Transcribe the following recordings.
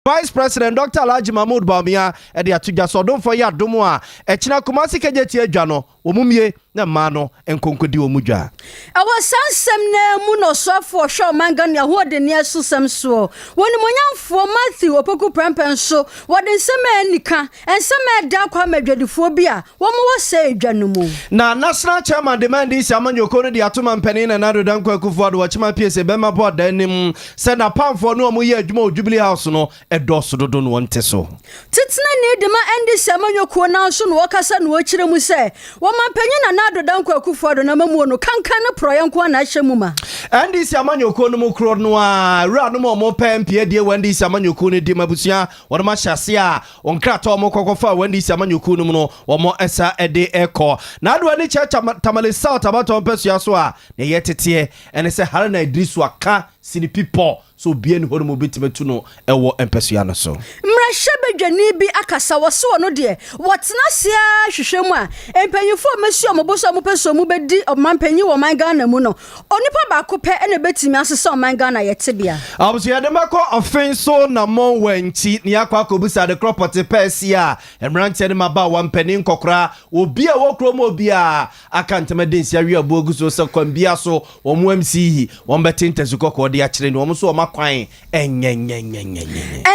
Vice President Dr. Alhaji Mahmood Bawumia e de atuja so don for ya dom a e kina Kumasi kejeti adwa no omumie na ma no enkonkodi omudwa awasansem na mu no sofo hwe mangani ahode ne asusem so woni monyamfo Matthew opoku prempen so wode nsema anika ensema da kwa madwadifo bia wo mo wose adwa no mu na national chairman demand is amanyoko no de atoma mpani na nado danko akufo ado wachima pese bema board anim se na pamfo no amoye adwuma o Jubilee House no edoso dodo no wonte so titna ne dema endi amanyoko na so no wakasa no akire mu se wo mampanyi na nado danko akufo ado na mamu no kankan na proyenko na ahyemu ma endi amanyoko no mu kro no a ra no mo pempie de wendi amanyoko no de mabusia wo ma hyase a onkrato mo kokofa wendi amanyoko no mu no wo mo esa ede eko na ado ani chacha tamale south abato mpesua so a ne yetete ene se Haruna Idrisu aka sini people so bien ho mo betimetu no ewo empesua no so mrahye bedwani bi akasa wose wono de wotena sia hwehwemu a empanyifo mesuo moboso mo peso mo bedi omampanyi wo mangana mu no onipa ba ko pe ene betimi asesa omangana yetebia abuso ya de mako offenso na mon wanti ne yakwa kobusa de property persia emrante ne maba wampani nkokora obi a wokrom obi a akantemeden sia wi abuogu so se kwambia so omo MC won betente zukoko de akire ne omo so makwan enyenyenyenyenyen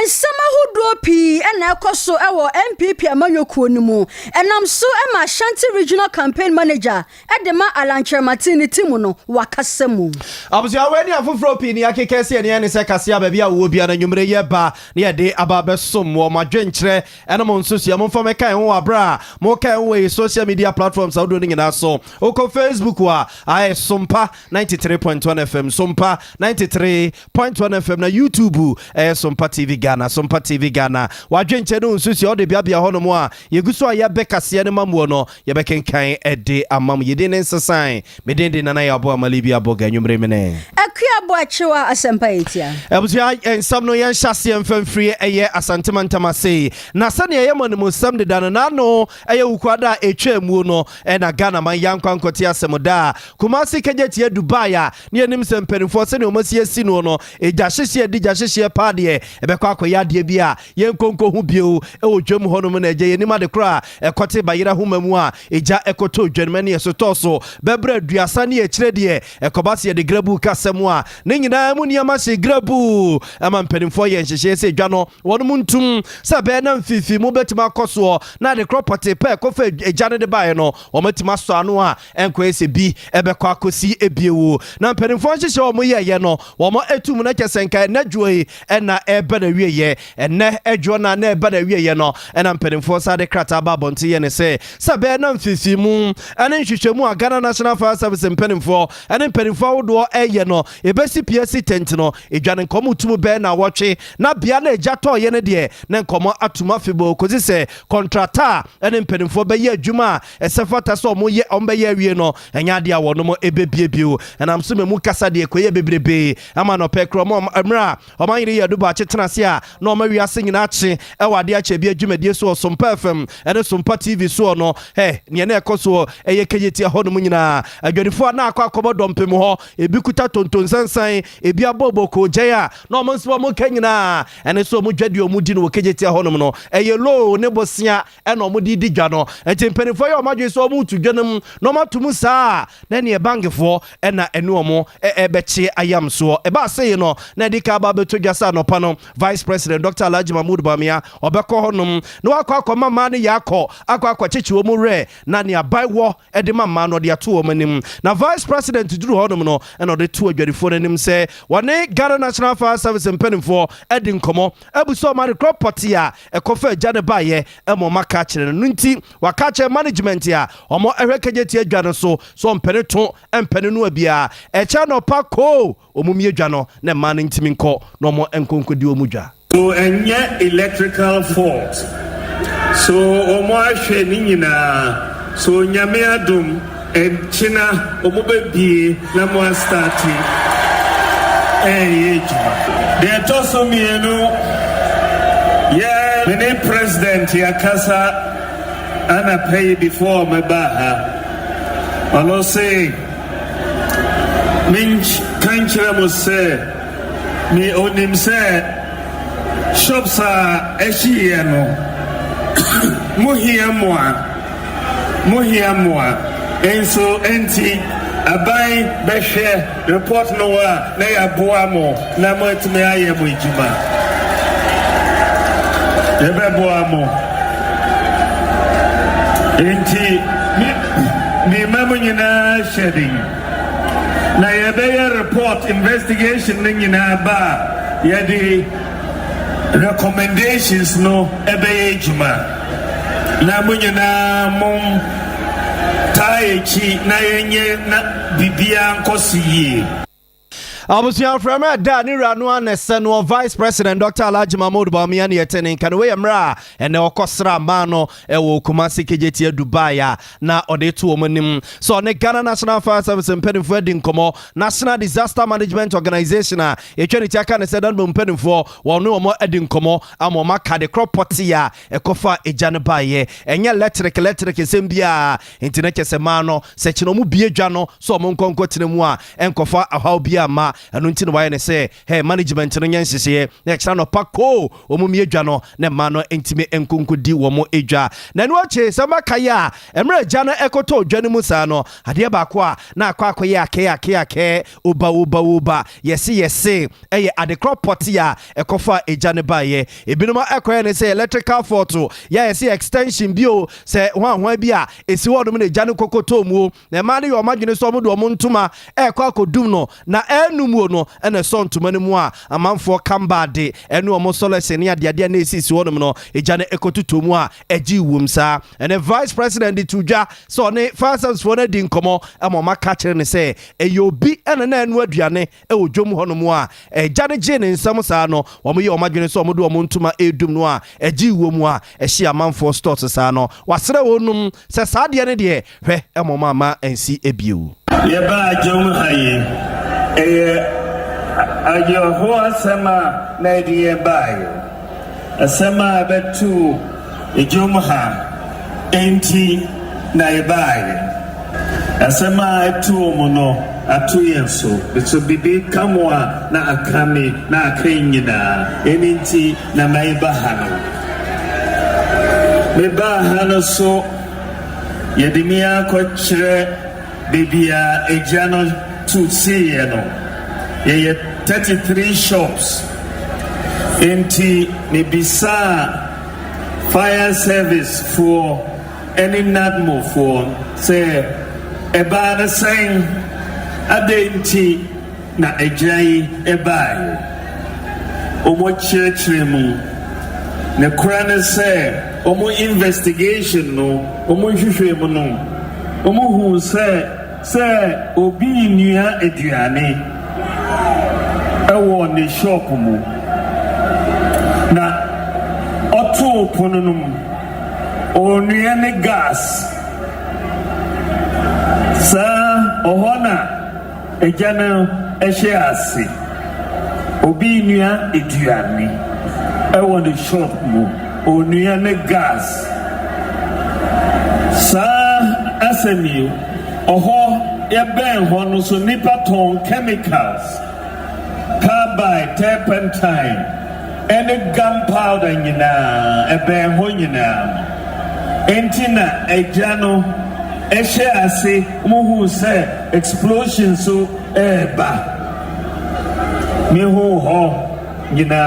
ensema hudo pi ena ekoso ewo MPP amanyoko ni mu enam so ema Ashanti Regional Campaign Manager edema Alanche Martin timu no wakasemu abuso aweni afufro pi ni akekese ne se kasia ba bia wo bia na nwumre ye ba ne de ababesom wo madwenkyere ena mo nsosia mo fama kan wo abra mo kan wo social media platforms audio ni na so oko Facebook wa ai Sompa 93.1 FM Sompa 93.1 FM na YouTube Sompa TV Ghana Sompa TV Ghana wadwenkyere no nsosia o de bia ho no mo a yeguso a ye bekase ne mamuo no ye bekenkan ede amam yede ne nsesan medende na ya bo amalibi aboga nwumre mene akua bo achewa asempa etia ebusia ensam no yen hyase mfamfiri eye asantemantama sei na sane ye monimo sam de dano na no eye ukwada etwamu no na Ghana man yankwankoti asemoda Kumasi kejeti Dubai a ne enim sempenfo sane omasi asi no eja hyehye di ja hyehye paade ebekwa akoya de bia yenkonko hu bio odwam honom na eje yenim ade kra ekote bayira humamu a eja ekoto odwanmane esotoso bebra duasa ne ekire de ekobase de grabu kasemu a ne nyina mu niama se grabu ama mpenimfo ye hyehye se dwa no wonum ntum se be na mfifi mu betima koso na de property pe kofa eja ne de bae no omatima so ano a enko ese bi ebekwa akosi ebiewo na mpenimfo hyehye o mu ye no wo mo etum na kesenka na dwoe na ebe na wieye ene edwo na ebe na wieye no na mpenimfo sa de krata ba bonte ye ne se be na mfifi mu ene nhwehwemu a Ghana National Fire Service mpenimfo ene mpenimfo wodo eye no ebesi PSC tent no edwane nkomo tumu be na wotwe na bia na eja to ye ne de na nkomo atuma fibo kozi se contractor ene mpenimfo be ye adwuma esefata so mo ye ombe ye awie no enya de awono mo ebebiebio na mso memu kasa de ekoye bebrebe ama no pekro mo amra omanyire ye duba chetena se a na omawi ase nyina ache ewade ache bi adwumadie so Sompa FM ene Sompa TV so no ne na ekoso eye kejeti ahono mu nyina adwanifo na akwa akobodompem ho ebikuta tonton sansan ebi aboboko jeya na omonso mo kanyina ene so mo dwade omudi no kejeti ahono no eye low ne bosia ene omudi digwa no entempenifo ye omadwe so mo tudwanam no matum saa na ne bangefo ena enu omo ebeche ayam so eba sey no na dika ba betodwasa no pa no Vice President Dr. Alhaji Mahmood Bawumia obekọ honum no akwa mama ne yakọ akwa chechi omu re na ne abaiwo ede mama no de ato omanim na Vice President duru honum no ena de to adwadifo nanim se wone Ghana National Fire Service mpenimfo edi nkomo ebuso ma de property a ekofa agya ne baye emo maka kire no nti waka kire management a omo ehwekejeti adwa no so mpeneto empene no abia echa no pako omumie adwa no na ma ntimi nko no mo enkonkodi omudwa so enye electrical fault so omo ahwe ni nyina so nyame adom enchina omo bebie na mo start de toso mienu yeah many president ya kasa ana pay before mebaha ano say minch kanchira mo say mi onim say shops a ehie no mohia moa enso enti abai behwe report no wa na ya boa mo na mo etime aye mo ejuma ebe boa mo enti mi mamu nyina shedding na yebe report investigation nyina ba yedi recommendations no ebe ejuma na mo nyina mom taechi na yenye na bibia nkosiye Abusia from Dani Ranua Neseno Vice President Dr. Alhaji Mahmoud Bawumia yetene kanwe yamra ene okosra mano ewo Kumasi KJT Dubai na odetu omonim so ne Ghana National Fire Service mpedinfo edi nkomo National Disaster Management Organization a etweni tiaka ne sedan bo mpedinfo wonu omo edi nkomo amoma kade crop poti ya ekofa ejane baye enye electric sembia intine kese mano se chino mu biedwa no so omo nkonko tinemu a enkofa ahaw bia ma anu ntino waye ne se hey management no nyansese na ekira no pako omumi edwa no ne ma no entime enkonkodi wo mo edwa na nu ache sama kaya emre agya no ekoto odwa ne musa no ade ba ko a na akwa ye ake oba yesi eye ade crop pot ya ekofa egya ne baye ebinoma ekoye ne se electrical fault ya yesi extension bio se hwan bi a esi wodom ne egya ne kokoto mu na ma ne yo madwene so omodo omo ntuma ekwa akodum no na enumuo no ene so ntuma ne mu a amanfo kamba de enu omo solese ne ade na esisi wodom no egya ne ekotuto mu a egi wumsa ene vice president di tuja so ne fastest for na di nkomo amoma ka kire ne se eyobi ene na enu aduane e odwom hono mu a egya ne je ne nsam saa no omo ye omadwene so omo do omo ntuma edum no a egi womu a ehia amanfo stores saa no wasere wonum se saa de ne de hwe amoma ama ensi ebiu ye ba jom haye ayo ho sama na die bayo asema betu ejom ha enti na ibaye asema etu omono atu yenso beto bibi kamwa na akame na akanyina enti na maibahano mebahano so yedimia ko chire bibia ejano to see no ye 33 shops enti nebisa fire service for any nadmo for say eba na saying adenti na ejai ebai omo church mu ne krane say omo investigation no omo hwehwe mu no omo hu say obi nua eduane ewo ne shop mu na oto ponunum onua ne gas sa ohona ejana ehye ase obi nua eduane ewo ne shop mu onua ne gas sa asemi oho eben ho no so nipa ton chemicals carbide turpentine and gunpowder nyina eben ho nyina entina ejano ehye ase muhu se explosion so eba mi ho nyina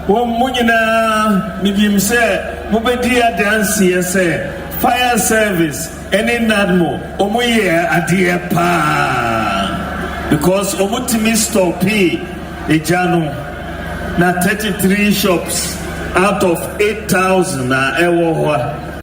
wo munyina migim se mubedi adansi se fire service any nadmo omoye adie pa because omutimi stop ejano na 33 shops out of 8,000 na ewo ho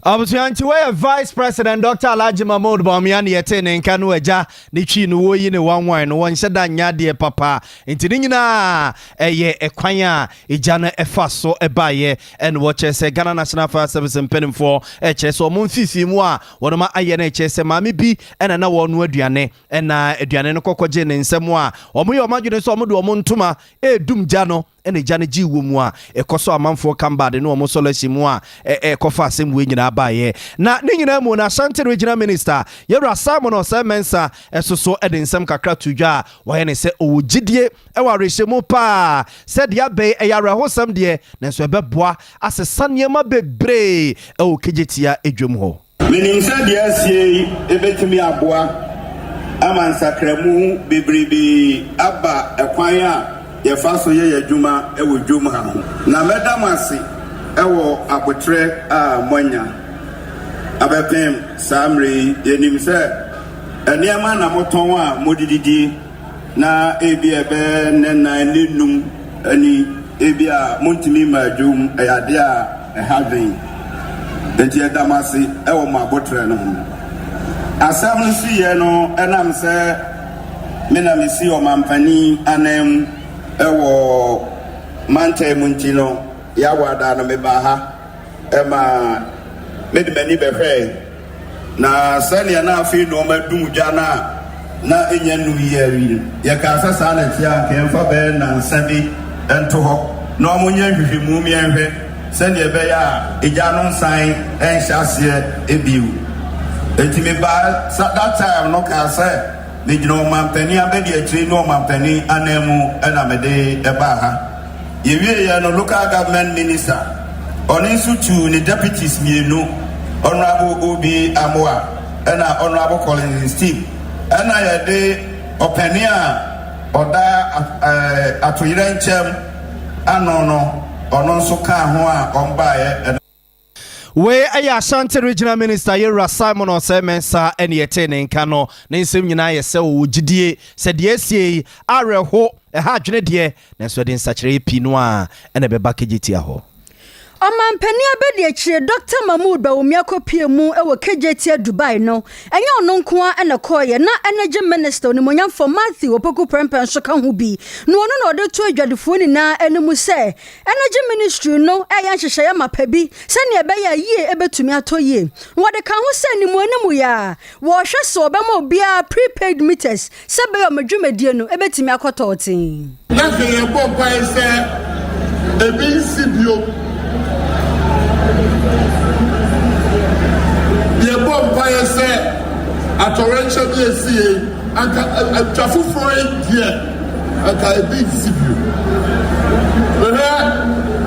Abusianti we Vice President Dr. Alhaji Mahmoud Bawumia yetene nkanu eja ni twi no woyi ne wanwan no won hyeda nyade papa ntini nyina eye ekwan a eja na efa so ebaye en wo chese Ghana National Fire Service mpenimfo chese omo mfisi mu a wonoma aye na chese maami bi ena na wonu aduane ena aduane no kokoje ne nsem a omo ye omadwene so omo do omo ntuma edum ja no ene jane ji wo mu a ekoso amanfo kamba de no mo solution mu a ekofa asem we nyina ba ye na ne nyina mu na Ashanti Regional Minister Yewra Simon Osemensa esoso ede nsem kakra tudwa wo ye ne se owugidie ewa rehemu pa said ya be eyare hosam de na so ebeboa asesa niema bebre ewo kejetia edwom ho menim said yes ye ebetimi aboa amansakramu bebrebe aba ekwan a ye fa so ye adwuma ewo dwom ha na medamase ewo abotre a monya abepem samre yenim se eniema na moton a modididi na ebi ebe nena nenum ani ebi a montimi madwum ayade a having enti edamase ewo mabotre no asam si ye no enam se menamisi o mampani anem ewo mante muntino ya wada no meba ha ema medibani behwe na sani na afi no madum jana na enya nu yeri ye ka sasa na tia ke mfa be na nsabi ento ho na omunya hwehwemu mi enhwe sani ebe ya ejanu nsan enhyase ebiu etimi ba that time no ka say me jino mampani abedi atri no mampani anemu na mede eba ha yewie ye no local government minister oninsu tu ni deputies mienu honorable Obi Amoa and honorable Colin Steve and I had the opinion oda atoyire nchem anono ono so ka ho a ombaye we aya Ashanti Regional Minister Yewra Simon Osemensa ene yetene nka no ne nsem nyina ye se wo gidie se de asie areho ha dwene de na so de nsakire pi no a ene beba kejetia ho Omampani abedi akire Dr. Mahmoud Bawumia kopie mu ewo KJT Dubai no enye ono nko a na koye na energy minister ni monyamfo Matthew opoku prempen so ka hu bi no ono na ode to adwadefo ni na enemu se energy ministry no eya nhyehyɛ ya mapabi se ne ebe ya yie ebetumi atoyie wode ka hu se ni mu enemu ya wo hwɛ so obema obia prepaid meters se be yo madwumadie no ebetumi akototin na ke bo pai se ebi sibio Empire said a torrential BSC and a traffic for it here and a big civil.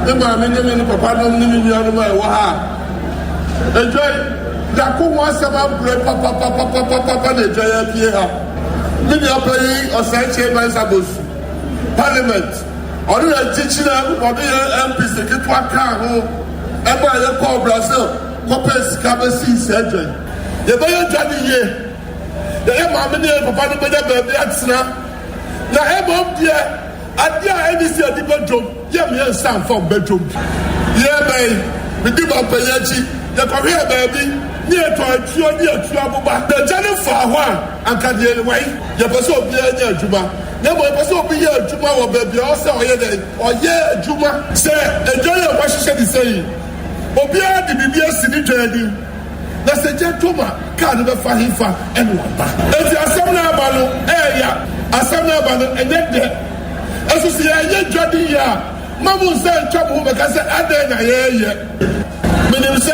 The man in Papa don't know why. Enjoy the was about bread, Papa, the giant here. Many are playing or sanctioned by Sabus Parliament. Or the teaching them or the MPs to get one car home and by the call Brazil. Copes Cabesi surgery. The Bayo Johnny ye. The Emma Papa no baby atsna. Na ebom dia adia edisi adiba drum. Ye me san from bedroom. Ye bay me di ba payachi. The career baby near to a trio near to Abuba. The Johnny for one and can ye way. Ye person be near Juba. Never person be here Juba or baby also or ye Juba. Say enjoy your what she said is saying. Obia de bibia sini twadi na seje toma ka ne be fa hifa enwa ba enti asem na aba no eya asem na aba no enye de eso se ye dwadi ya mamu se ntwabo be ka se ade na ye minim se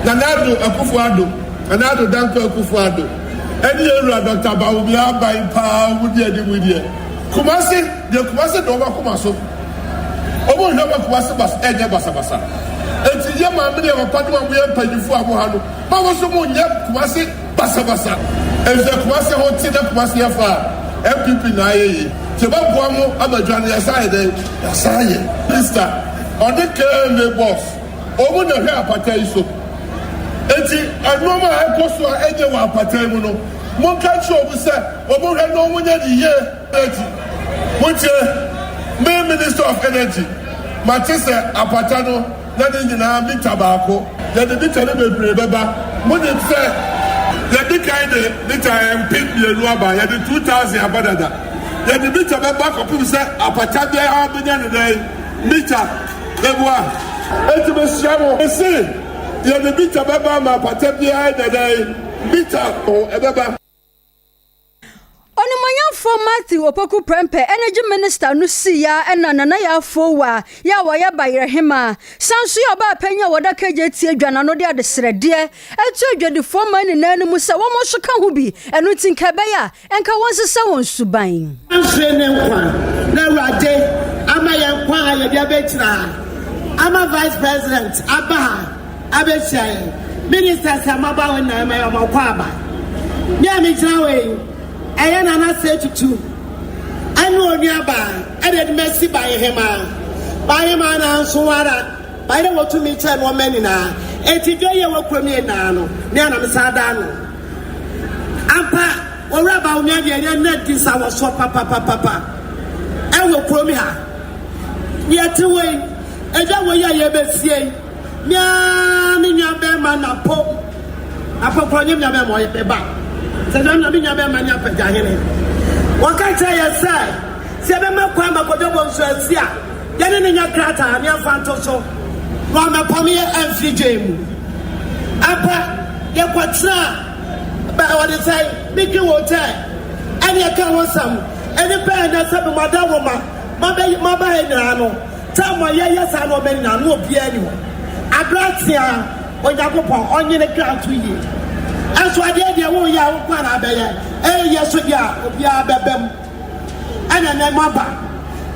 nanado akufuado nanado danko akufuado eni Yewra Dr. Bawumia bai pa wudi edi wudi kumase do ba kumaso obo hwe ba kumase bas enye basa enti ye ma me wa padu ma ye mpajifu abo no ma wo so mo nye kumase basa enti kumase ho ti na kumase ya fa MPP na ye ti ba bo mo abadwane ya sai de ya sai mister on the KM boss omo na hwe apata iso enti anoma ekoso enye wa apata mu no mo ka chi obu se obo hwe no mo nya di ye enti mo che me Minister of Energy matise apata no na de nyina mita baako ya de mita ne bebre beba mo de se ya de kai de mita MP bielu aba ya de 2000 abadada ya de mita beba ko pu se apata bia ha benya ne dai mita bebwa etime siamo ese ya de mita beba ma apata bia ne dai mita o ebeba Oni manyamfo Matthew Opoku Prempe Energy Minister no si ya ena nana ya fowa ya waya bayre hema sanso ya ba panya woda keje tie dwana no de adesrede etu adwadifo man na mu se wo mo so ka ho bi enu tinka be ya enka wonsesa won suban anhwe ne nkwa na Awurade ama ya nkwa ya dia betira ama vice president abetia minister samaba wona ma ya makwa aba nya mi trawe ayana na say tutu anu oni aba ede mercy by hema na nsuwara by the what to me tell no many na etidwe ye wakwami na no ne na msada no ampa oraba onya de na disa wo so papa ewo kromi ha yete we eja wo ye besie nya mi nya be ma na po apopro nya be mo ye ba se na mi nya be ma nya pa jahene wakacha ya sai se be ma kwa ma kodobo nso asia ye ne nya krata nya fanto so wa ma pomi amfije mu apa ye kwatra ba what they say bigi wote ani aka wonsam ani pa na sabe madawo ma ba ina no tamo ye sa no be na no obi ani wo abratia ojakopon onye ne kratu yi aso ade wo ya wo kwa na be ye yeso dia obi abebem ana na maba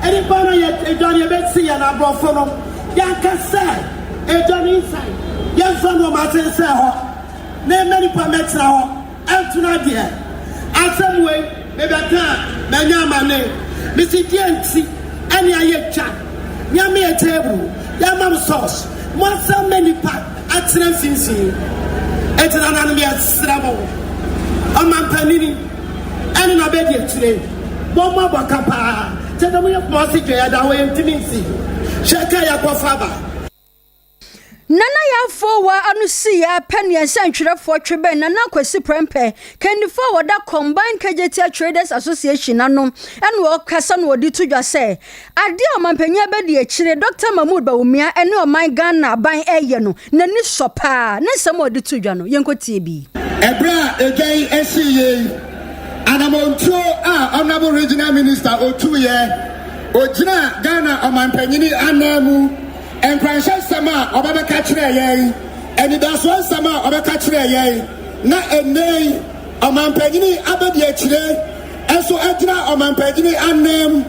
ani pa no ye ejoni be si ya na brofo no ya ka say ejoni inside ye so no ma say ho na many pa metra ho antuna dia asemwe me beka na nyama ne misi dienti ani ayecha nyama e table ya mam sauce mo so many pa atena sinsin etena na me asramo o man panini ani na be die tire bo mo bakapa tena mo ye mo si dwe ya da wo yemtiminsi sheka ya kofaba Nana ya fowa anu si ya pen ya santwerefo twebe nana kwasi prempe kendi forward that combined KJT Traders Association anu enu okasa no odi tudwa se ade o mampanya be de akire Dr. Mahmoud Bawumia ene o man Ghana ban eye no nani sopa na nsam odi tudwa no yenkotie bi ebra again SCA anamonto honorable regional minister otuye ojina Ghana o mampanyini anamu Enkransha sama obabeka kire yen enidaso sama obeka kire yen na enei omampanyini abedi akire enso adina omampanyini anem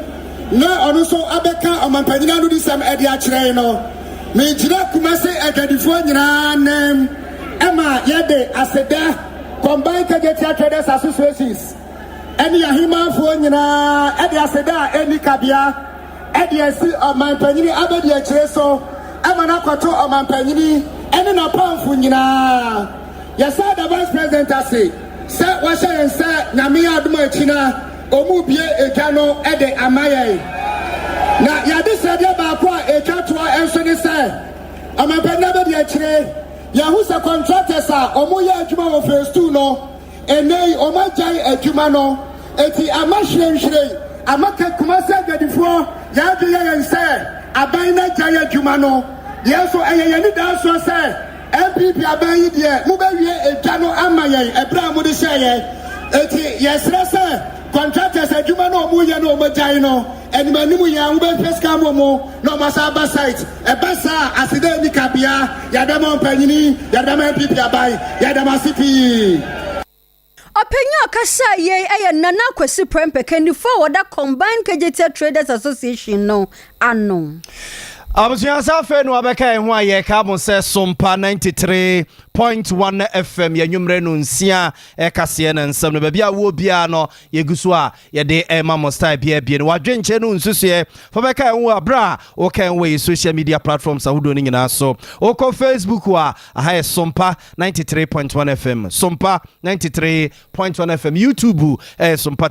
na onu so abeka omampanyini anu disam edi akire no me jira kumase agadifo nyina anem ema yede aseda combined KJT Traders Associations eni ahimafo nyina edi aseda eni kabia Ediasi omampanyini abedi akire so amana kwato omampanyini ene na pamfu nyina yesa da vice president ase se wa sha nsa nyame adom akina omubie ejano ede amaye na yade sede ba kwa etwatoa enso ne se omampanyini abedi akire yahu se contractors a omoye adwuma wo phase 2 no enei omajai adwuma no eti amahwenhwe amaka kumase agadifo ya de yense aban na jaya dwuma no yeso eyeyeni da so se MPP aban yi de mu ba wie edwa no amayen ebra mu de sheye eti yesre se contractors adwuma no mu ye no omajai no enimanimu ya mu ba peska mo no masaba site ebasa aside ni kabia ya dem ompanyini ya dem MPP aban ya dem asipi Openya kasa ye eye nana kwasi prempe kendi forward that combined KJT Traders Association no ano Abusiansa fe no abeka ho aye ka mo se Sompa 93.1 FM ya nwumre no nsia e kase na nsam no ba bia wo bia no yeguso a ye de e ma mo style bia bia no wadwenche no nsusuye fo beka ho abra o kan we social media platforms ahudo ni nyina so o ko Facebook wa ha Sompa 93.1 FM Sompa 93.1 FM YouTube Sompa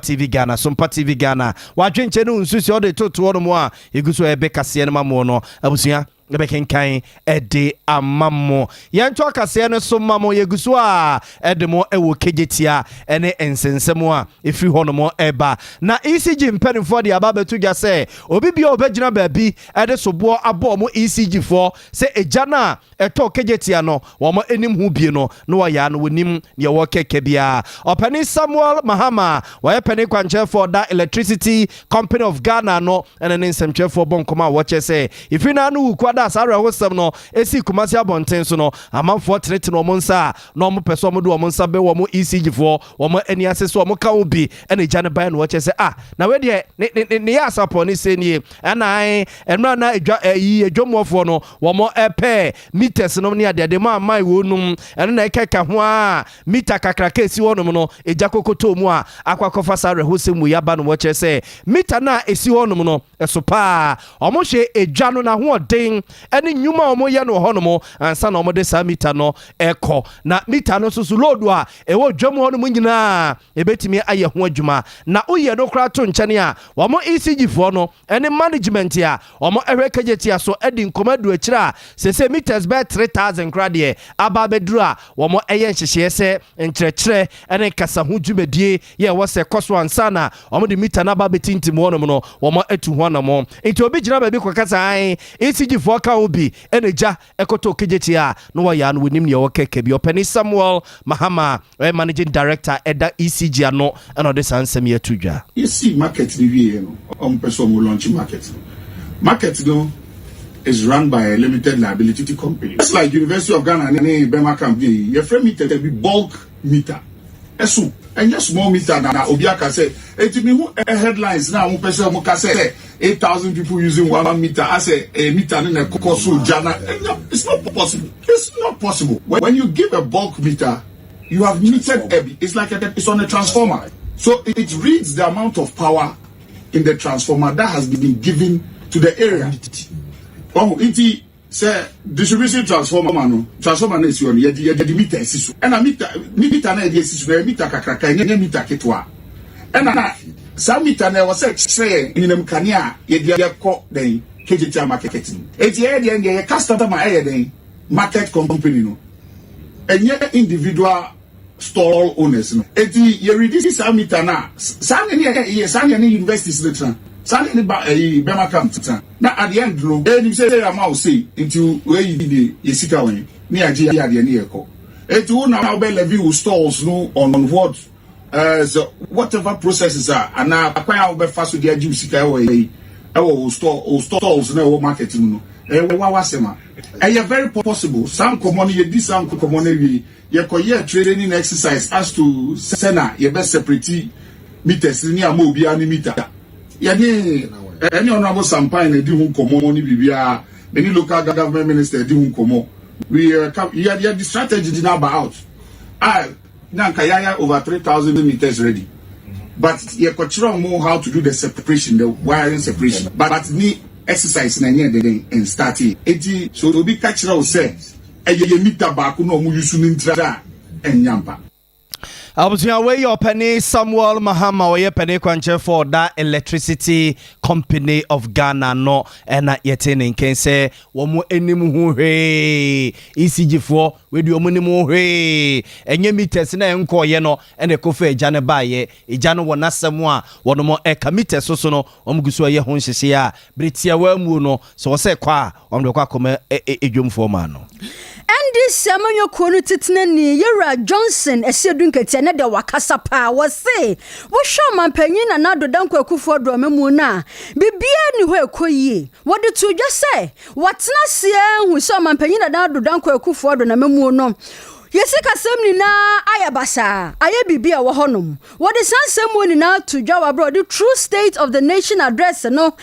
TV Ghana wadwenche no nsusuye o de toto no mo a yeguso e be kase na ma mo no abusia bekenkan ede amamo yanto akase no so mamo yeguso a ede mo ewo kejetia ene ensensemo a efri hono mo eba na ECG mpanimfo de aba betu gya se obi bia obegyina baabi ede sobo abo mo ECG fo se eja na eto kejetia no wo mo enim hu bie no no wa ya no wonim ne wo keke bia opani Samuel Mahama wa peni kwanche for that electricity company of Ghana no ene nsemche for bonkoma wo che se ifri na no kwada asara hosem no esi kumasi abonten so no amanfo tenete no mo nsa no mo peso mo do mo nsa be wo mo ECG fo wo mo eni aseso wo mo ka obi ene gya ne ban no wo che se na we de ne ya sapo ni se nie ana enra na edwomofo no wo mo epe meters no ne ade ma mai wo num ene na ekeka ho a meter kakra ka esi wo no egya kokoto mu a akwakofa sare hosem mu yaba no wo che se meter na esi wo no esopa omo hwe egya no na ho den ene nyuma omo ye no ho no ansa na omo de sa meter no eko na meter no so load a ewo dwom ho no nyina ebetimi aye ho adwuma na oye no kra to nkyane a omo ECG fo no ene management a omo ehwe kajetia so edi nkomadu akira se meters be 3000 kra de aba beduru a omo eye nhyehye se nkyerɛkyerɛ ene kasa ho dwumadie ye wo se koso ansa na omo de meter na aba betintim ho no omo atu ho na mo nti obi gyina ba bi kwakasa an ECG fo ka obi eneja ekoto kejetia no wa ya no wonim ne wo keke bi opani Samuel Mahama managing director eda ECG ano eno de sansem ya tudwa you see market review no person will launch market no is run by a limited liability company. It's like University of Ghana and Bema company your frame meter be bulk meter eso and just small meter na obiaka say headlines now person mo ka say 8,000 people using 1 meter as a meter in a cost jana. It's not possible. It's not possible. When you give a bulk meter, you have metered it's like it's on a transformer. So it reads the amount of power in the transformer that has been given to the area. Oh, it say distribution transformer is your the meter is and a meter na is meter kakraka any meter ketwa. And some meter na was say in them kania ye ko den KGT marketing. It's the customer den market company no. And yet individual store owners no. Eti ye reduce some meter na san any universities later. San any Bema camp na at the end no you say am say into where you dey yesika wen ni agi ya de ne yeko. Eti na be levy stores no on what so whatever processes are and na akwan be fa so de agi usika we stores na market no wa wasema very possible some common ye this some common we ye koye training exercise as to sena ye be separate meters ni am obi ani meter ye ni any honorable Sompa na di hu komo ni bibia many local government minister di hu komo we the strategy did not about na kayaya over 3,000 meters ready but ye kochiro mo how to do the separation the wiring separation but ni exercise na nye den and starting eti so obi kachira o say eye meter back no mo use ni ntra enyampa Abusia we your penny Samuel Mahama we penny kwanche for that electricity company of Ghana no na yete ne nken se wo mo enim hu hwe ECG fo we di omunim hwe enye meters na enko ye no ene kofa eja ne baaye eja no wona asem a wono mo eka meters so no omguso ye ho nhyehyɛ a britia wa mu no so wo se kwa omde kwa koma edwomfo ma no Andy Samuel Kono titna ni Yera Johnson esedun ketia ne de wakasa pa wo se wo hwa mampanyin na nado danko akufo do memu na bibia ni ho ekoyie wo de to dwa se watena se hu so mampanyin na nado danko akufo do na memu no Yesika semni na ayabasa aye bibia wo honom wo de sansem ni na to dwa wa bro the true state of the nation address no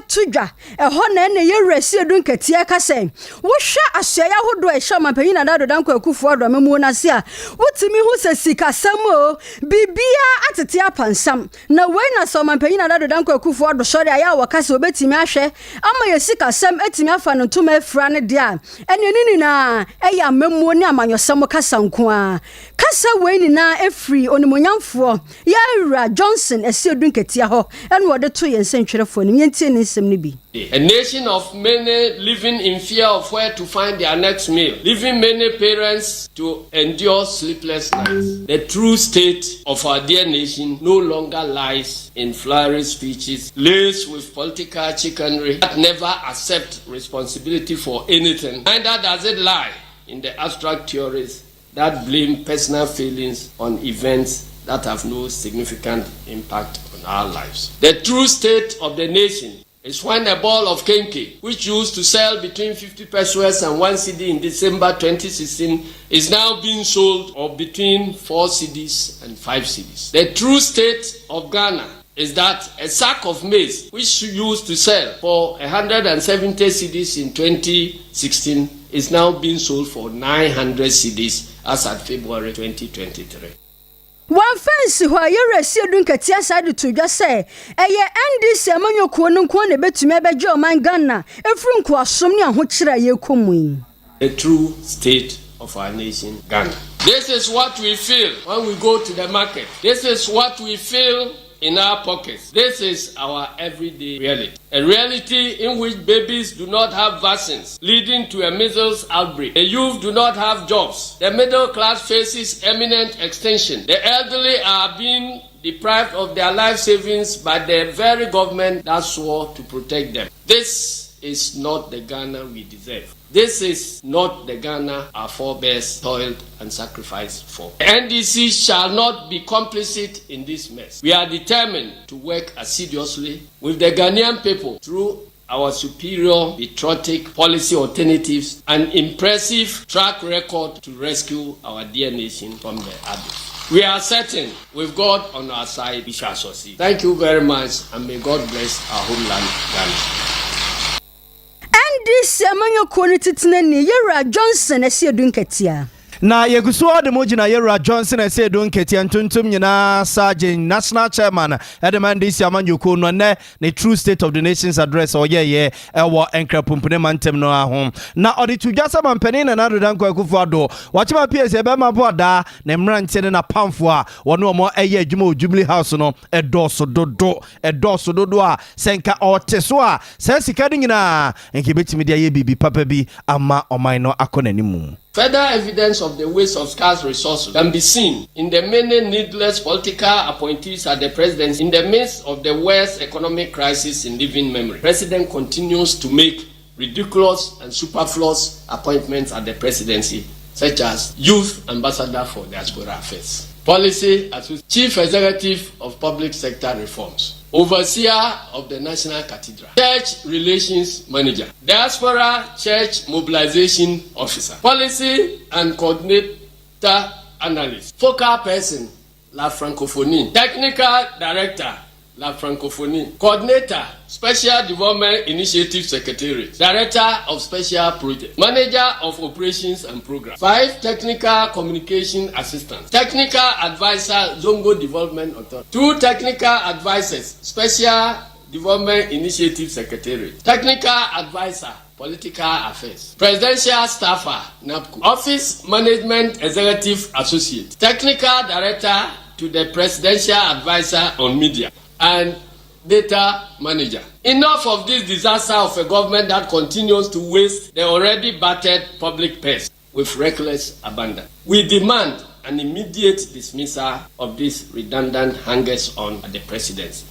to dwa ho na ne ye resi edun ketia ka se wo hwa asya hodo e hwa mapanyin na dado danko akufo do memu na se a wotimi hu se sika samo bibia atete apansam na we na so mapanyin na dado danko akufo do sori aya wo ka se obetimi ahwe ama yesika sem etimi afa no tuma afra ne dia ene nini na eya memu ni amanyosam kasa nko a kasa we ni na efri onimonyamfo Yera Johnson esiodun ketia ho ene wode to yensentwerefo ni yentie ne nsem ne bi. A nation of many living in fear of where to find their next meal, leaving many parents to endure sleepless nights. The true state of our dear nation no longer lies in flowery speeches laced with political chicanery that never accept responsibility for anything. Neither does it lie in the abstract theories that blame personal feelings on events that have no significant impact on our lives. The true state of the nation is when a ball of kenke, which used to sell between 50 pesos and 1 cedi in December 2016, is now being sold or between 4 cedis and 5 cedis. The true state of Ghana is that a sack of maize, which used to sell for 170 cedis in 2016, is now being sold for 900 cedis as at February 2023. One fancy who Yera esiodun ketia side to just say NDC amanyokuo no nko na betumi abeje oman Ghana efru nko asom ne ahokyira yekomu. The true state of our nation, Ghana. This is what we feel when we go to the market. This is what we feel in our pockets. This is our everyday reality. A reality in which babies do not have vaccines, leading to a measles outbreak. The youth do not have jobs. The middle class faces imminent extinction. The elderly are being deprived of their life savings by the very government that swore to protect them. This is not the Ghana we deserve. This is not the Ghana our forebears toiled and sacrificed for. The NDC shall not be complicit in this mess. We are determined to work assiduously with the Ghanaian people through our superior patriotic policy alternatives and impressive track record to rescue our dear nation from the abyss. We are certain with God on our side we shall succeed. Thank you very much, and may God bless our homeland, Ghana. NDC amanyokuo ni titine ni Yera Johnson esiodun ketia. Na yeguso de mojina Yera Johnson esiodun ketia ntuntum nyina Sergeant National Chairman NDC amanyokuo no ne true state of the nation's address oyeye ewo enkrapumpune mantem no ahom na odi tudwasa mampani na nadodanko akufuado wachima PS ebe maboda na mrante ne na pamfo a wono omo eye adwuma ojumli house no edoso dodo a senka oteso a sensika nyina enkebetimi dia ye bibi papa bi ama oman no akonanimu. Further evidence of the waste of scarce resources can be seen in the many needless political appointees at the presidency. In the midst of the worst economic crisis in living memory, the president continues to make ridiculous and superfluous appointments at the presidency, such as Youth Ambassador for Diaspora Affairs, Policy as Chief Executive of Public Sector Reforms, Overseer of the National Cathedral, Church Relations Manager, Diaspora Church Mobilization Officer, Policy and Coordinator Analyst, Focal Person, La Francophonie, Technical Director, La Francophonie, Coordinator, Special Development Initiative Secretariat, Director of Special Projects, Manager of Operations and Programs, 5 Technical Communication Assistants, Technical Advisor, Zongo Development Authority, 2 Technical Advisors, Special Development Initiative Secretariat, Technical Advisor, Political Affairs, Presidential Staffer, NAPCO, Office Management Executive Associate, Technical Director to the Presidential Advisor on Media, and Data Manager. Enough of this disaster of a government that continues to waste the already battered public purse with reckless abandon. We demand an immediate dismissal of these redundant hangers-on at the presidency.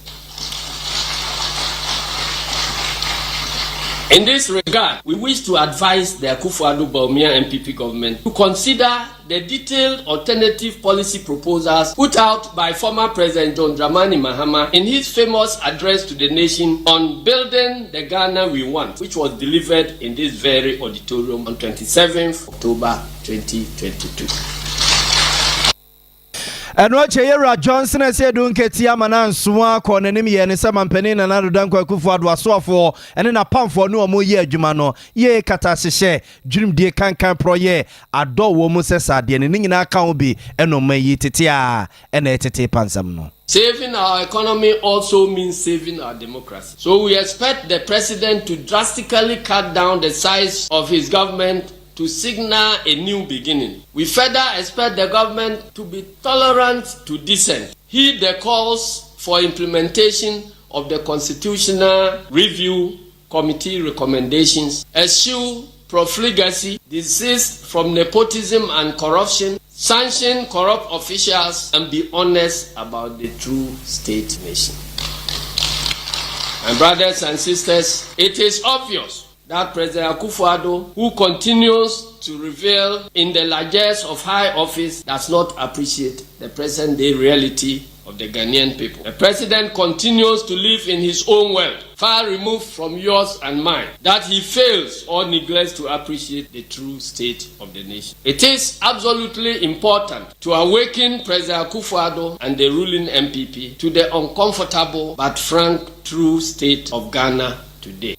In this regard, we wish to advise the Akufo-Addo Bawumia MPP government to consider the detailed alternative policy proposals put out by former President John Dramani Mahama in his famous address to the nation on building the Ghana we want, which was delivered in this very auditorium on 27th October 2022. Eno Yera Johnson esiodun ketia manansoa ko nanim ye ne samampani na nadodanko akufuado asofo ene na pamfo no omo ye adwuma no ye kata hyehyɛ dwumdie kankan proye ado wo mu sesa de ne nyina ka wo bi eno mayi tete a ene tete pansam no. Saving our economy also means saving our democracy. So we expect the president to drastically cut down the size of his government to signal a new beginning. We further expect the government to be tolerant to dissent, heed the calls for implementation of the Constitutional Review Committee recommendations, eschew profligacy, desist from nepotism and corruption, sanction corrupt officials, and be honest about the true state nation. My brothers and sisters, it is obvious that President Akufo-Addo, who continues to revel in the largesse of high office, does not appreciate the present-day reality of the Ghanaian people. The president continues to live in his own world, far removed from yours and mine, that he fails or neglects to appreciate the true state of the nation. It is absolutely important to awaken President Akufo-Addo and the ruling MPP to the uncomfortable but frank true state of Ghana today.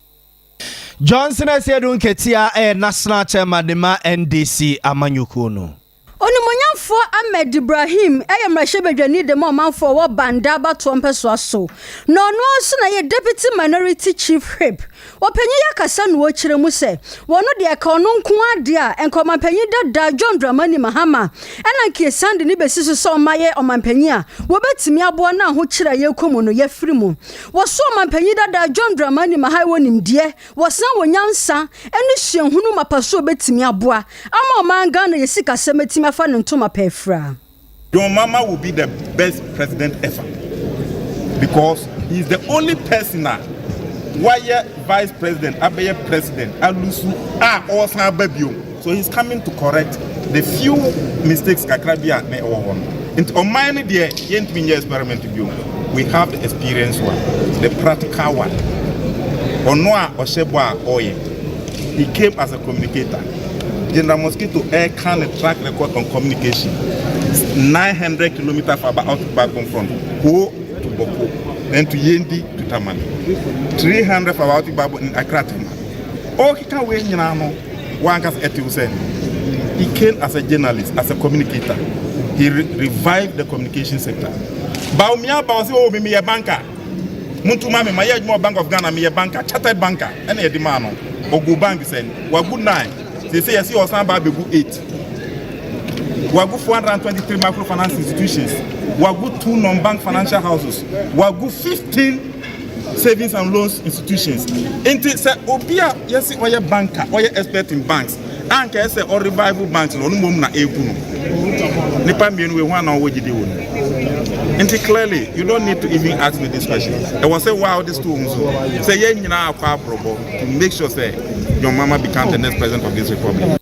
Johnson Esedun Ketia National Chairman Dema NDC Amanyukuno. Onimunyafo Ahmed Ibrahim mrashebedwani de momanfo wo banda bato mpeso aso no no so na ye deputy minority chief whip opanyi yakasa no kire mu se wono de ka ono nko ade a enkomanpanyi dada John Dramani Mahama ena nke sande ni besiso so maye omanpanyi a wobetimi abo na ho kire ye komu no ye firi mu wo so omanpanyi dada John Dramani Mahai wonimde wo san wonyansa enu hyenhunu mapaso obetimi abo ama omanga na yesika semetimi Your mama will be the best president ever because he's the only person now. Why vice president, Abeye president, Alusu, also Babio. So he's coming to correct the few mistakes Kakrabia may own. And on mine, dear, experiment we have the experience one, the practical one. Onoa Oshebwa Oye, he came as a communicator. General Mosquito Air can track record on communication. 900 kilometers from out back from Ho to Boko, then to Yendi to Tamale. 300 from out back in Accra. Oh, he can't wait, you know. One has he came as a journalist, as a communicator. He revived the communication sector. Baumia Bansi, oh, me a banker. Muntumami, my more Bank of Ghana, me a banker, chartered banker, and a demand. Ogu Bank said, well, good night. They say, I see Osama Babu 8. We have 423 microfinance institutions. We have 2 non-bank financial houses. We have 15 savings and loans institutions. And they say, Obia, yes, we are banker, we are expert in banks. And they say, or revival banks, no more na ebuno. Nipa mienu we want to do. And clearly, you don't need to even ask me this question. I will say, wow, this two say, yeah, you know, to make sure say your mama becomes the next president of this republic.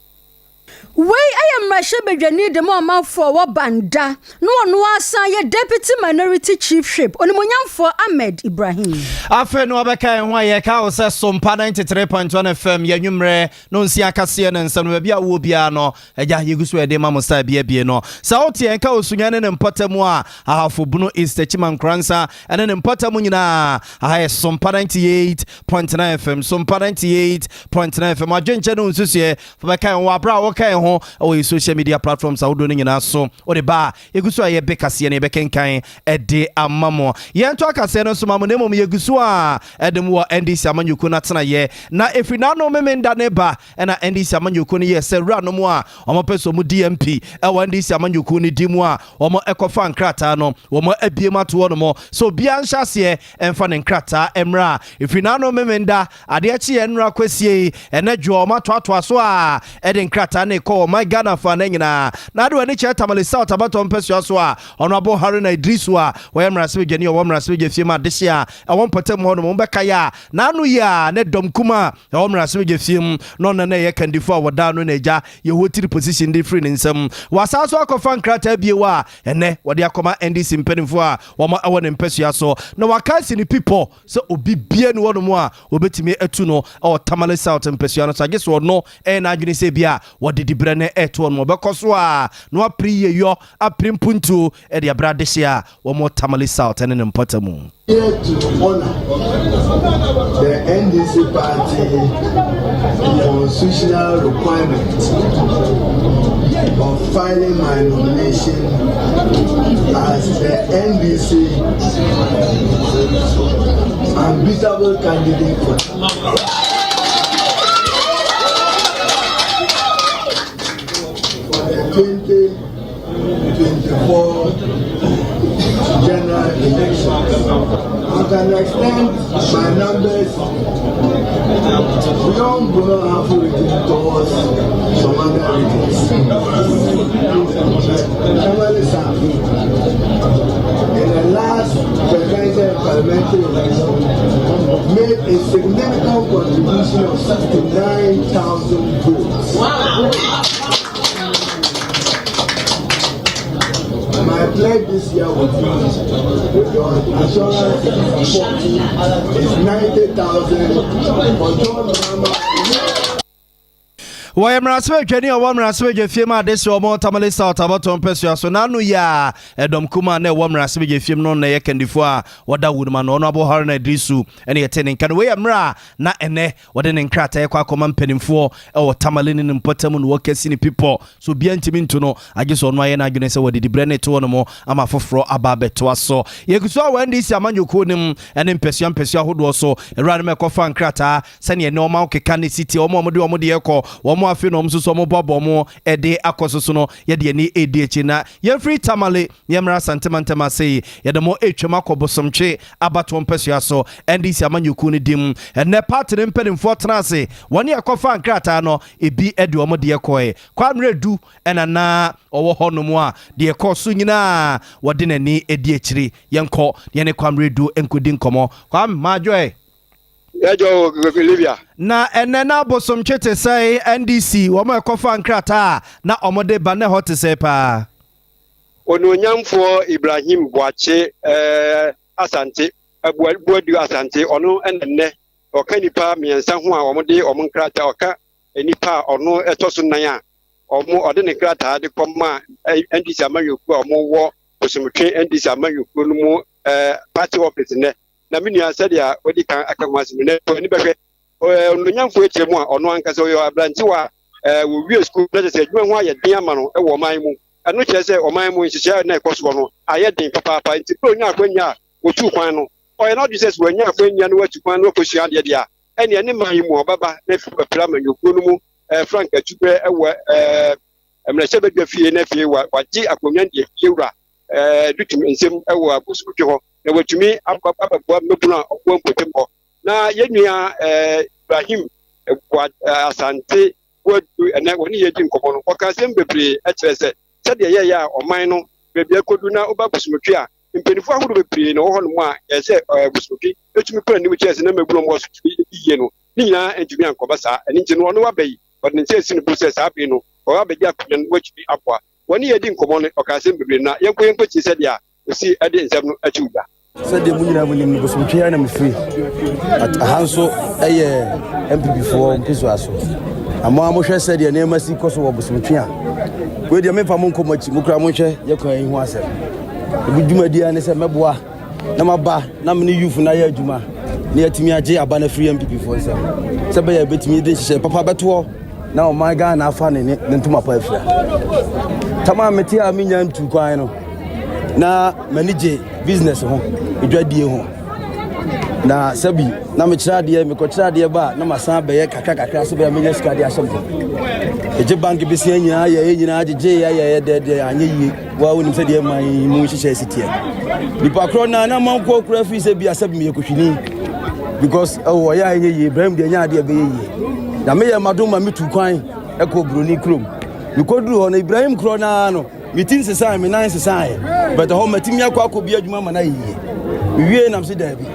Mrashebedwani de momanfo wo banda no asan ye deputy minority chief whip onimunyamfo Ahmed Ibrahim afa no abeka ho ye ka wo se Sompa 93.1 FM yanwumre no nsi akase ne nsam no bia wo bia no agya yeguso ede mamusa bia no sa oti enka osunyane ne mpatamu a ahafo bunu East Chimankransa ene ne mpatamu nyina aha Sompa 98.9 FM Sompa 98.9 FM adwenche no nsusie fabeka ho abra wo kan ho o social media platforms awdo ne nyina so o de ba yeguso aye bekase ne bekenkan ede amamo yento akase no so mamu ne mom yeguso a ede mu NDC amanyuku na tena ye na efina no memenda ne ba na NDC amanyuku ne ye se ra no mu a omopeso mu DMP e NDC amanyuku ne dimu a omo ekofa nkrata no omo abiem ato no mo so bia nhase emfa ne nkrata emra efina no memenda ade achi enra kwasie ene dwo omato so a ede nkrata ne ko my Ghana fa na nyina na do ani che Tamale South abato mpesua so a Honorable Haruna Idrisu a wo mrase gani wo mrase ge fie ma dehye a wo mpatam ho no mo beka ya na anu ya ne dom kuma wo mrase ge fie no na ye kandifo a woda no na eja ye hotiri position di free nsam wasa so akofa nkrata biewa ene wode akoma NDC mpanimfo a wo ma awo ne mpesua so na wakasi ni people so obi bie ne wono mo a obetimi atu no o Tamale South mpesua no so ageso no na adwene se bia wode dibre ne eto no bekoso a no apriye yo aprimpuntu e de abradehia wo mo Tamale South ene ne mpatamu here to honor the NDC party constitutional requirement of filing my nomination as the NDC unbeatable candidate for 2024 general elections. I can extend my numbers beyond Bono Afro region towards some other regions. In the last presidential parliamentary election, made a significant contribution of 69,000 votes. My pledge this year with you, with your assurance support, is 90,000 for John Mahama. Why Mraswe Jenny or Wamraswe Fima this or more Tamale South about on Pessia so nanu ya Edom Kuma ne Wamraswe Fim non ne Kendifua wada woodman honorable Harna Drisu any attending can we amra na ene waden in crata kwa command penning for or Tamalin in Potamun workers in people so be intimate no I just on my argument say what did the brand to no more I'm a for ababe to us so you saw when this yaman you call him and in Pessia who was so a random fan crata send ye normal Kekani city or Momodu Omodieko or afinom so mo bobo mo ede akososo no ye de ni ediechi na ye free tamale ye mra santemantema sei ye de mo etwema kobosomche abato mpesua so ndc amanyuku ni dim ene party ne mpedin fortrance woni akofa nkrata no ebi ede omo de ekoe kwamredu enana owo honomu a de ekoso nyina wode nani ediechiri yenko ye ne kwamredu enkodi nkomo kwam majoe Ejo Libya. Na enena bosom chete say NDC womo ekofa nkrata na omode ba ne hot say pa. Ononyamfo Ibrahim Boache Asante Boadu Asante ono enne okanipa miensa ho a omode omonkrata oka enipa ono etoso nan a omo ode ne krata de koma NDC amayoku omo wo bosomtwe NDC amayoku no mu party office ne na minua sadia odi kan akamasmine to ni behwe ononyamfo echemu a ono ankasa oyo abranti wa wo wie school na se adwuma ho ayeden ama no e wo man mu eno kire se o man mu nhihia na ekoso no ayeden papa nti pro nya akwanya otu kwan no oye na Jesus wanya akwanya no watu kwan no kosia de dia ene ne man mu obaba na fi bapra manyokuo no mu Frank Atube ewo emrese bedwa fie na fie waji akwanya de fiewura dutum nsem ewo abosukwe ho na watumi ababwa mebuna okwo mpotembo na yenua Ibrahim Asante Boadu ene woni yedi nkomo no okasem bebre ekyerese sede ye ya oman no bebia kodu na obabusumtwe a mpenifu ahuru bebre na wo hono mu a yese busumtwe etumi kora ni wukyerese na mebuno mo so yiye no nyina entumi ankobasa eni nje no no wabai odin sesi no process abi no o wabeji akwan watumi apwa woni yedi nkomo no okasem bebre na yenko chi sede a osi ade nsem no achuda sede mu nyina munim busumtwe na mefiri ahanso eye MPP for mpiso aso ama mo hwe sede na emasi koso wo busumtwe a we de mefa mo nkomachi mo kra mo hwe yekwan hu asem ebudumadi ane se meboa na maba na me youth na ya adwuma na yatimi age aba na free MPP for nsem se be ya betimi de hye papa beto na o man ga na afa ne ntuma pa afira tama meti a minya ntu kwan no na manage business ho edwadie ho na sabi na me kira de me ko kira de ba na masan be ye kakaka so be menya sika de asompo eje bank bi se nyina ye nyina ajeje ya de anye yi wa wonim se de man mu hihye sitie bipa kro na man ko kura fi se bi asabi me yekohwini because oh ya anye yi Ibrahim de nya de be ye na me ye madoma metu kwan eko broni krom mi koduru ho na Ibrahim kro na no meeting sesa me nan sesa but ho matimi akwa bi adwuma ma na yi wie nam se da bi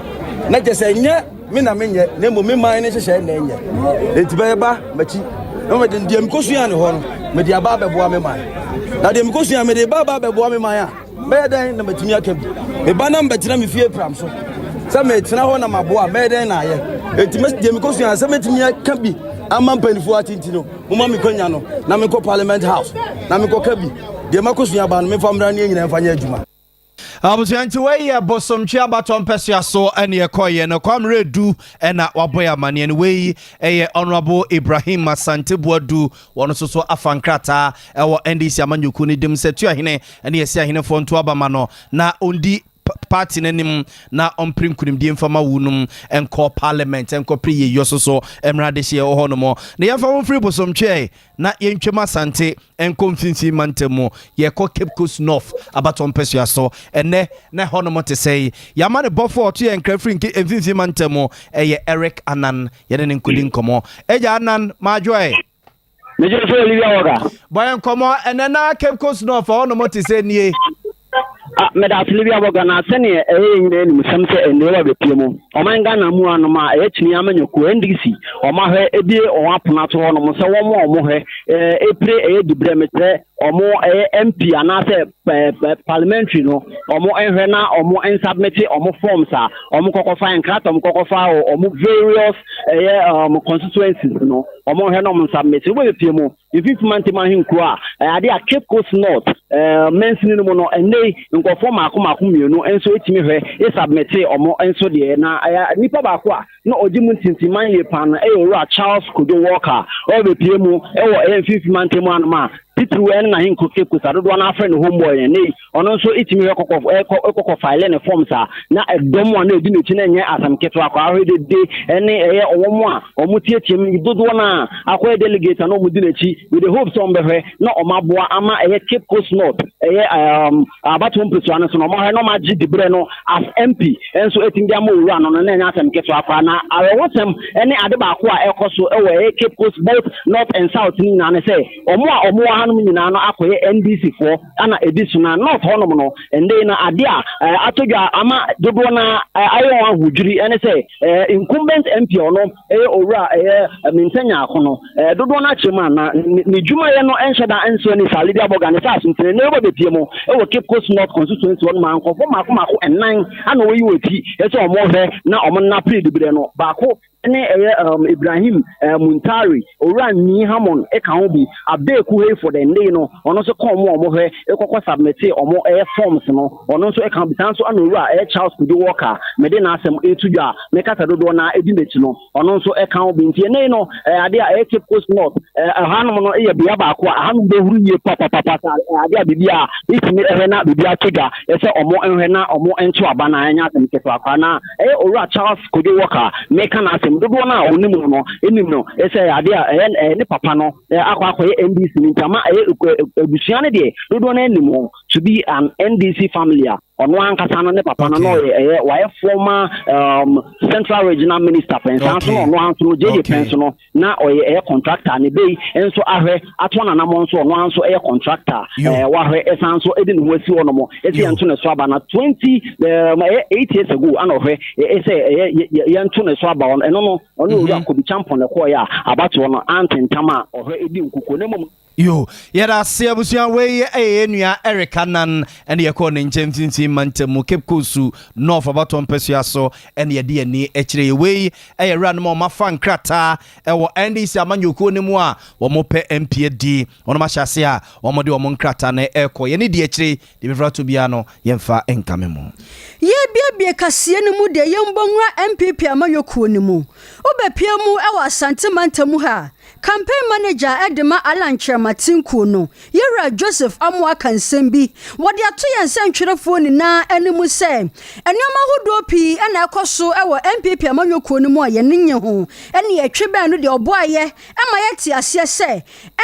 na jese nye me na menye na mo me man ne hyehyɛ na enye enti ba machi no me de mkosua ne ho no me de aba beboa me man na de mkosua me de ba beboa me man a be den na matimi aka bi me ba na mbetena me fie pram so se me tena ho na maboa me den na aye enti me de mkosua se matimi aka bi ama mpanifo atinti no mo ma me kwanya no na me ko parliament house na me ko ka bi de makosua ba no me famra ne nyina mfanya adwuma Abusianti we bosomchi abaton pesua so ene ekoye no kwamredu ena waboya mane we honorable Ibrahim Asante Boadu wono so afankrata ewo NDC amanyuku ni dim setu ahene ene yesi ahene fonto abama no na ondi party n'anim na ɔmpere nkunimdie mfama wunum ɛnkɔ parliament ɛnkɔ pre ye yososo emrade hye ɛwɔ hɔ no mo na yɛmfa wo free bosomtwe na yɛntwem asante ɛnkɔ mfinfi mantemu yɛkɔ Cape Coast North abaton pesua so ɛnɛ na hɔ no mo te sɛ yɛama ne bɔfo ɔto yɛ nkra free mfinfi mantemu ɛyɛ Eric Anan yɛne ne nkodi nkɔmɔ ɛgya Anan majoe Meje so Olivia Woga boy nkɔmɔ ɛnɛ na Cape Coast North hɔ no mo te sɛ nie meda Olivia Woga na sene nyina ni musam se endewa bepie mu omanga na mu anoma chini amanyoko NDC omahwe ebie owapona to no mo se wo mo hwe epre dibre metre omo MP anase parliamentary no omo enhwe na omo submit omo forms a omo kokofa enkrata omo kokofa omo various constituencies no omo hwe no omo submit we bepie mu ififimante mahinko a ade a Cape Coast North mensini no no ene nkofo maako mienu enso etimi hwe submit omo enso de na nipa baako a no ojimu ntintiman ye pan owura Charles Kojo Walker obepie mu ewo ififimante mu anoma Pitru en na hinko Cape Coast adodo na afre no homeboy ne ono nso etimi ekokọ file ne forms a na edom a na edi nechi na nye asam keto akwa ahwede de ene owomo a omutietiem dodo na akwa delegate na omudi nechi with the hopes on behwe na omaboa ama Cape Coast North abatom peso ane so no ma no ma gi dibre no as MP enso etinga ma owura no na nya asam keto akwa na awotem ene ade ba akwa ekoso ewe Cape Coast both north and south ni na ne say omo hanum nyina no akoye NDC for ana edisuna north honom no ende na ade a atodwa ama dodo na ayo ahudwiri ene say incumbent MP ono owura mentanya akono dodo na chema na ni juma ye no enheda enso ni salidi aboga ne sa suntere na ebo bepie mu ewo Cape Coast North constituency on man kofo mako enan ana oyi woti ese omo hwe na omo na predibire no baako ne Ibrahim Muntari owura ni Hamon e kan obi abeku he for the day no ono so kom omo hwe ekokọ submit omo forms no ono so e kan bisan so ana owura Charles Kojo Walker me de na asem etudwa me kata dodo na edi mechi no ono so e kan obi ntie ne no ade a Cape Coast North hanom no e bia baako a hanom be huru ye papa ade a bibia itimi ehwe na bibia tega ese omo enhwe na omo encho aba na anya asem keto akwa na owura Charles Kojo Walker me kan asem dodo na onimu no enim no ese ade a ne papa no akwa NDC ntama ebusuane de dodo na enim to be an NDC family ono ankasa no ne papa no why former central regional minister pension no ono anso no jeje pension no na contractor ne bei enso ahwe atona na mo nso ono anso contractor wahwe esanso edi ne wasi ono mo esi yanto ne so aba na 8 years ago ana hwe ese yanto ne so aba ono no ono uri akobi champion ne ko ya abato no antentama ohwe edi nkuko ne mom yo yada se abusuan we enua Eric Anan ene yekọ ne nchemfinfi mantemu Cape Coast North abaton pesua so ene yede ani ekire we eyera no ma fa nkrata ewo NDC amanyoko ne mu a wo mo pe MPD ono ma hyase a wo mo de wo nkrata na ekọ ye ne de ekire de befra to bia no yemfa enkame mu ye bia kasie ne mu de yembonwa MPP amanyoko ne mu obepia mu ewo asante mantemu ha campaign manager Edema Alan Chermatinku no Yera Joseph Amwa Kansembi wodi ato yense ntwerefo ni na animu se enoma hodo pi na ekoso ewo MPP amanyoko ni mu a ye nenye ho ene ye twebe no de oboaye ama ye ti ase se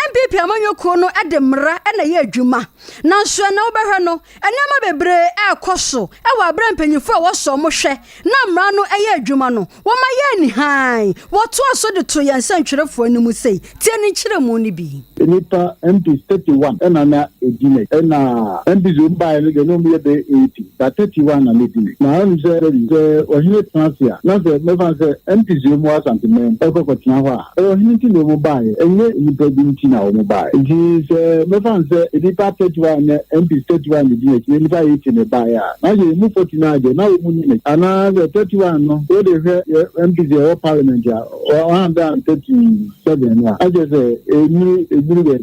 MPP amanyoko no edemra ene ye adwuma nanso na obehwe no enema bebre ekoso ewo abrampanyifo a woso mo hwe na mra no eye adwuma no wo ma ye ni han wo to aso de to yense ntwerefo ni mu se tieni chire mu ni bi Nipa MP 31 na ejine na MP zumba ile no me be 80 that 31 na medine na am say ohine transfer na say me fan say MP zumu asantemen ekoko tina ho a ohine ti no mo bae enye nipa bi nti na o mo bae ji say me fan say nipa 31 na MP 31 medine ti nipa 80 ne bae a na je mu 49 je na o mu ni ana 31 no o de MP ze o parliament ya 137 president na I just say eni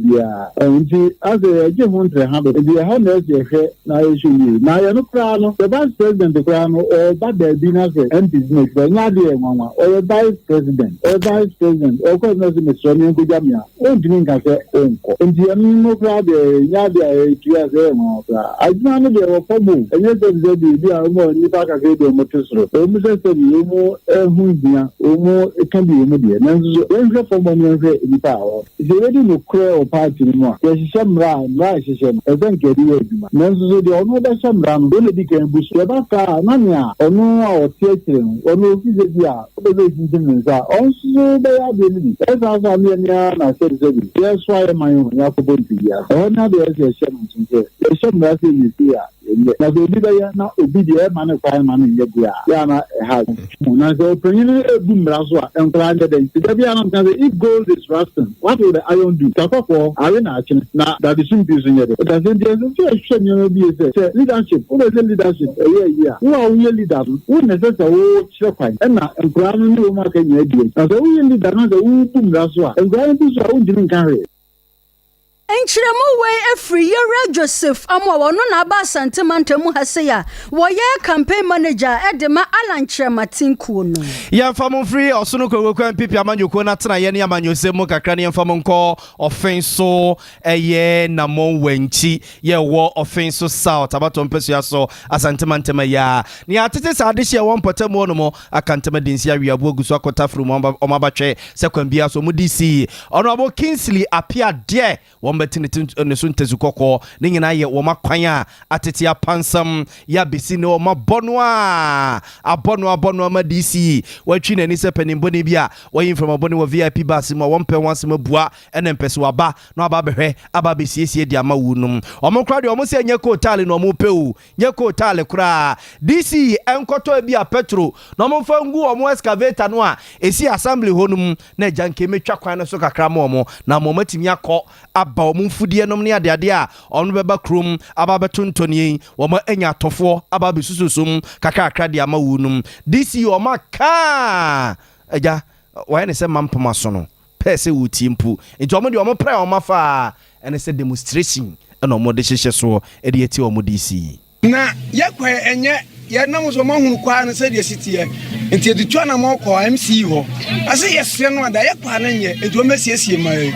bia nti as a je ho ntre ha be dia ha na je hwe na issue ni na ye no kra no the vice president kra no o ba da bi na say business but nya de nwanwa o vice president o ko na se mesro ni ko jamia o ndini nka se onko nti no kra de nya de tu as e mo kra ajuna no de o fobo enye se bi a mo ni ba ka ke de mo tsoro o mu se bi mo hu dia o mo kan bi mo de na so enhwe fobo ni enhwe ni pa o je ready no kra o party ni mo ye hihye mra hihye no e zan kedi aduma na so de ono da hye mra no le di kan bu se ba ka na nya ono a o tie kire no ono fi se bi a o be ji ji nza on so be ya de ni e sa sa mi na se bi yes why man ya ko bon ti ya o na de se hye no nse e hye mra se yi ti ya na so bi ya na obi de ma na kwa ma na ye bia ya na ha na so opinion ebu mra so a enkra de ti da bia na say if gold is rusting what will the iron do takoko are na akin na that is simple so yede but say there is a no bi say leadership who is leadership who are we leader who necessary wo chire kwan na enkra no ni o ma ka nya die na so we leader na so wo bu mra so a enkra bi so a wo ndin kan re Enchiremu way every year Joseph Amwa wono na ba santimantemu haseya woye campaign manager edema alanchira matinku no ya famu free osono ko kwa pipi amanyoko na tena ye ne amanyose mu kakra ne famu nko offenso eye na mo wenchi ye wo offenso south abato mpesu ya so asantimantema ya ni atete sa adehye won potemu no mo akantema dinsi awi abu oguso akota fru mo omabatwe sekwambia so mu DC ono abo Kingsley apia de betini ne so ntezu kokko ne nyina ye wo makwan a atete apansam ya besi ne wo mabonwa abonwa ma DC watwi na ni se penimbo ne bia wo yin from aboni wo VIP bus ma wo mpɛ wanse mabua ene mpɛse waba na aba behwe aba besiesie dia ma wunum omokra de omo se nya kotale no omo peu nya kotale kura DC enkoto bia petro na omo fa ngu omo excavator no a esi assembly honum na janke metwa kwan no so kakra ma omo na mo matimi akɔ aba omo mfudie nom ne ade a ono beba krom aba betontoni wo ma enya atofo aba besususum kakakra de ama wunum DC o maka eja wa ene se mampoma so no pese wuti mpu enti omo de omo pre omo fa ene se demonstration ena omo de hyehye so e de eti omo DC na yakwa enye ya nam so mahunu kwa na se de sitie enti editwa na mo ko MC ho ase yesre no ada yakwa na nye enti o mesiesie mai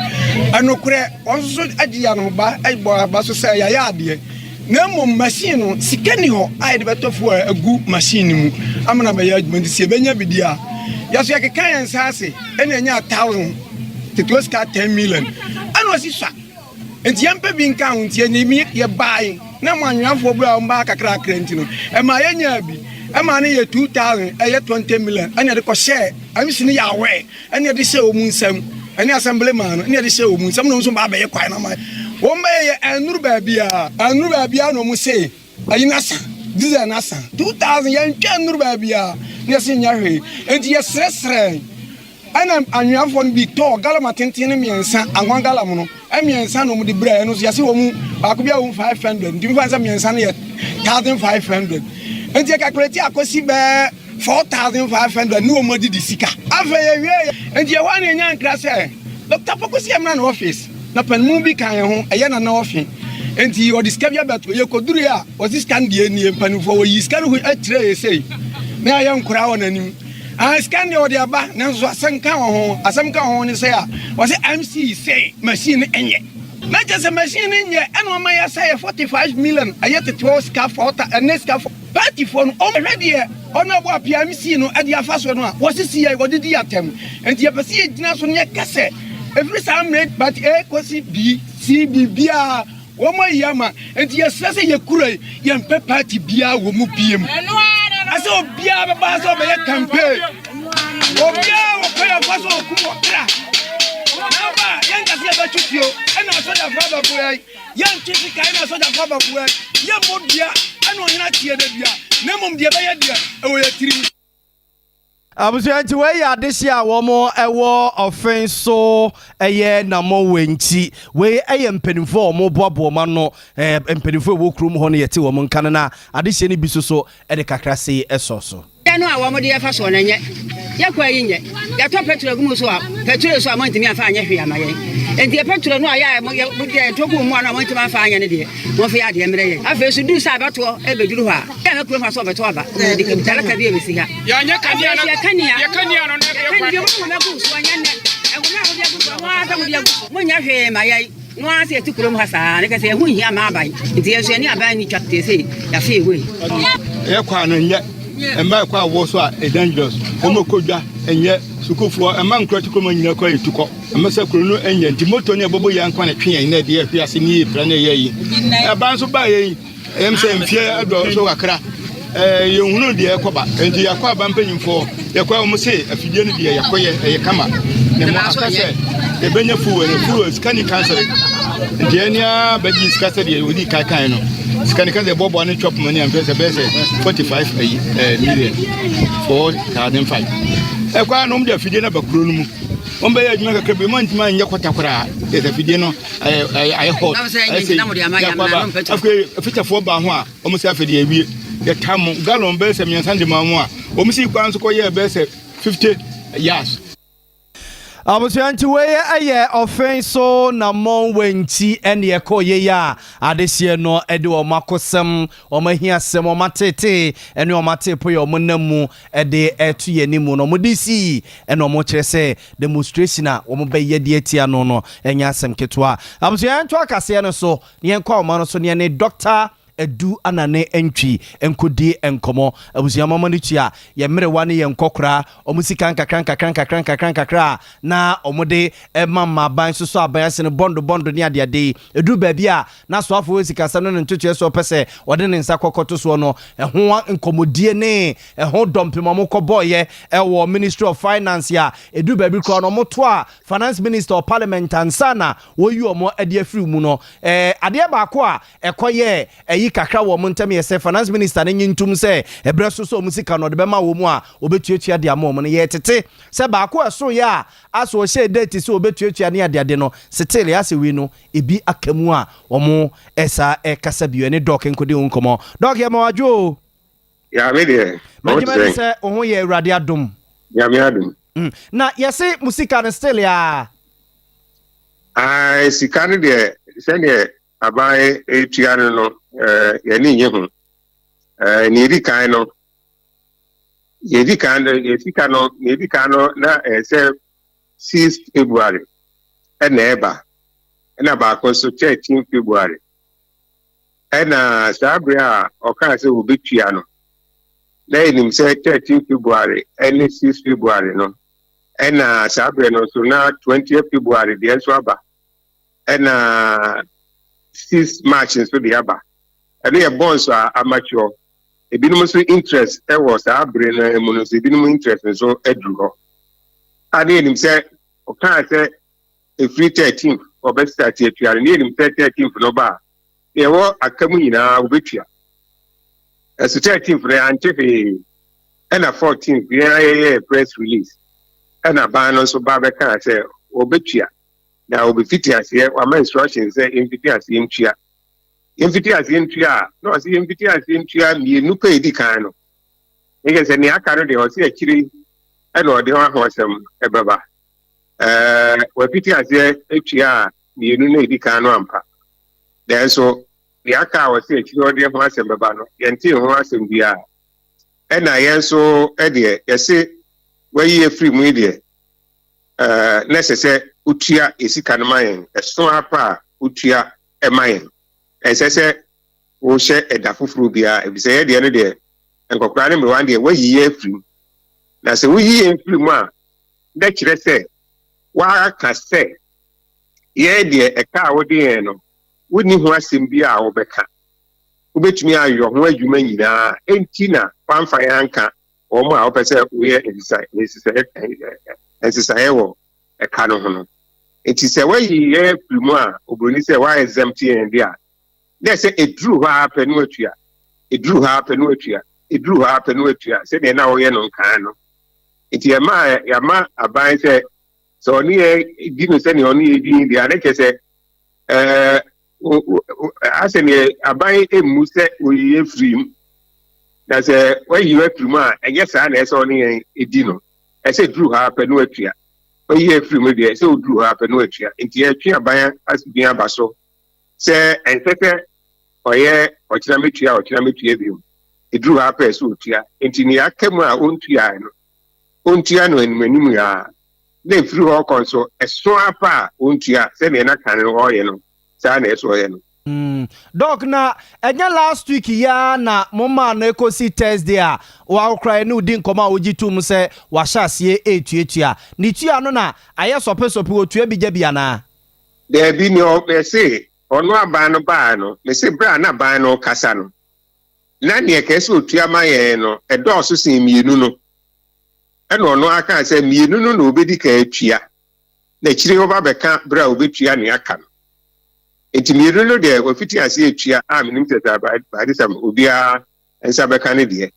anokure onso agia no ba aibo ba so se ya ade na mo machine no sikani ho ai de betofo agu machine mu amana ba ya adwuma sie benya bidia ya so yakeka yansa ase ena nya 1000 titwas ka 10 million ano sisa enti yampe bi nka ho ntie ni mi ye bai na manwafo bra mba kakra krenti no e ma yenya bi e ma ne ye 2000 e ye 20 million ene de ko share amisi ni ya we ene de share omu nsam ene assembly man no ene de share omu nsam no so ba ye kwan na ma wo mba ye anuru ba bia no mu say ayinasa diza nasa 2000 ye ntwa anuru ba bia ne se nya hwe enti ye sresre ana anwafo no bi to galama tenten miensa anwan galam no miensa no mu de bra no so yase wo mu ba ko bia wo 500 ndi fa miensa no ye 1500 enti calculate akosi be 4500 no mo di sika afa ye wie enti ye wa na nya nkra se Dr. Pokosi emra na office na pen mu bi kan ho eye na office enti o discover beto ye koduru a o scan die nie panufo wo yi scan ho atire ye sei na ya nkura wona nim scan de odi aba na so asem ka ho ni say a o say MC say machine enye na just machine enye eno ma ya say 45 million ayete 12 scarf water and scarf party for no already ono bo apia MC no ade afa so no a wo sisi ya wodi di atem enti ya pese gina so ne kase every time but kosi B C B bia wo mo yama enti ya sese ye kura ye mpe party bia wo mu biem ase obia baba so be campaign obia wo ko ya faso okumo kra naba yanga se ba chutio ena so da faba boy yan chisi ka ena so da faba boy ye modia ena onyina tie da bia na mom de ba ye dia e wo ya tiri abusuanti we ya adehia wo mo ewo offenso eye na mo wenchi we eye mpenifo mo boabo ma no mpenifo wo krum ho no yete wo mo nkan na adehia ni bi so e de kakra se esoso no a wo mo de fa so na nye yakwa yi nye ya to petrol gumu so a petrol so a mo ntimi afa anya hwe amaye enti petrol no a ya mo de to ku mo na mo ntimi afa anya ne de mo fa ya de mere ye afa su du sa beto e beduru ha ya na kuro fa so beto aba de ke bitala ka de besi ha ya nya ka dia no ya kania no na ya kania mo na ku so anya ne e ko na ho de ku wa ta mo de ku mo nya hwe maye no ase ti kuro mo ha sa ne ka se hu hia ma abai enti yeso ani abai ni twakte se ya fe we e kwa no nye emba kwa wo so a dangerous omo kodwa enye sukufo emma nkro tiko ma nyina kwa etuko emma sakuro no enye nti moto ne bobo ya nkwa ne twen na de ahwe ase ni epra na ye yi eba nso ba ye em se mfie ado so kakra ye hunu de ekoba enti yakwa ba mpanyimfo yakwa omo se afidie no de yakoye ye kama ne mo akase e benya fuwe skani cancer enti enia baji skase de wodi kai no skani cancer bobo ne chop money am pese 45 million for 1005 ekwa no mde afidie na bakuro no mu ombe ya adwuma kakra be mo ntima nya kwatakora de afidie no ay hot afke fitafo ba ho a omo se afidie awie ya tam gallon be se miensan de mamu a omo si kwan so koye be se 50 years Abusuanti weye aye offenso na mon wenti ene ekoye ya adesie no ede o makosem o mahiasem o matete ene o matepo ye o monamu ede etu ye nimu no modisi ene o mo kyerese demonstration a o mo be ye de atia no no enya asem ketwa abusuanti akase no so ne enko o ma no so ne ne doctor edu anane entwi enkodi enkomo abusiama manitua ye merewa ne ye nkokora omusika nkakran na omode emama ban so aban ase ne bondo ne ade edu baabi a na so afo wesika sa no ntoto so pese wode ne nsa kokoto so no eho nkomodie ne eho dompemo koboye ewo Ministry of Finance ya edu baabi ko no moto a Finance Minister of Parliament ansana wo yi omo ade afiri mu no ade ba ko a ekoye kakra wo montem ye se Finance Minister ne nyintum se ebreso so musika no de bema wo mu a obetuatua de amom no ye tete se ba ko eso ya aso she date se obetuatua ne ade no still ya se wi no ebi akamu a wo mu esa kasa biyo ne dok nkode nkomo dok ya mawajo ya me de majima se ohun ye urade adom ya me adom na ye se musika ne still ya sika ne de se ne abai etuano no yani yehu ni rikan no yedika no na se 6 February na eba na ba ko so 13 February na sabria o kan se obetua no na enim se 13 February and 6 February no na sabria no so na 20 February de so aba na 6 March so de aba and they bonds are amateur ebinum so interest e was abre na emu so ebinum interest so edru ade enim say o kan say a free 13th or best start etuare ne enim 13th no ba e wo akamu nyina obetua as 13th re antefe and a 14th ye press release and a ban no so ba be kan say obetua na obefiti ase wa ma instructions say inviti ase ntua inviti ase ntua no ase inviti ase ntua mienu pe edi kan no ege se ni aka no de o se akiri e no de ho asem ebeba wa fiti ase etua mienu na edi kan no ampa then so the aka o se akiri o de ho asem beba no yenti ho asem bia e na yen so e de yese wa yi free mu de necessary utia esika no mayen eso apa utia emayen esese wo hye eda foforo bia ebise ye de no de enkokra ne me wan de wa yi afiri na se wo yi afiri mu a da kire se wa ka se ye de eka wo de no woni ho asem bia wo beka wo betumi ayo ho adwuma nyina enti na fanfa yanka wo mu a wo pese wo ye exercise wo eka no ho no enti se wa yi afiri mu a obroni se wa exempt en dia they say it drew her penuatua say they now ye no kan no enti ya ma aban say so oni e di no say ni oni e di dia na ke say aseni aban emu say oyi free na sɛ wayi afiri mu a ɛnyɛ saa na ɛsɛ ɔne yɛn ɛdi no ɛsɛ duru ha pɛ no atua wayi afiri mu deɛ ɛsɛ ɔduru ha pɛ no atua nti yɛtwe aban asubin aba so sɛ ɛnsɛ sɛ ɔyɛ ɔkyena mɛtua bio ɛduru ha pɛ sɛ ɔtua nti ne yɛaka mu a ɔntua no animanim a na ɛfiri hɔ kɔ nso ɛso apa a ɔntua sɛdeɛ na ka no ɔyɛ no saa na ɛsɛ ɔyɛ no. Doc na enya last week ya na moma na ekosi Thursday a wa kra ne udi nkoma oji tum se wa hyasie etuatua ni tua no na aye sope otua bi gya bia na there be no me say ono aban no ba no me say bra na ban no kasa no na ne kese otua maye no edoso sen mienu no eno ono aka se mienu no na obedi ka atua na chire oba beka bra obetua ne aka no enti mienu no de ofiti ase atua a menim teta ba de sam obia ensa beka ne de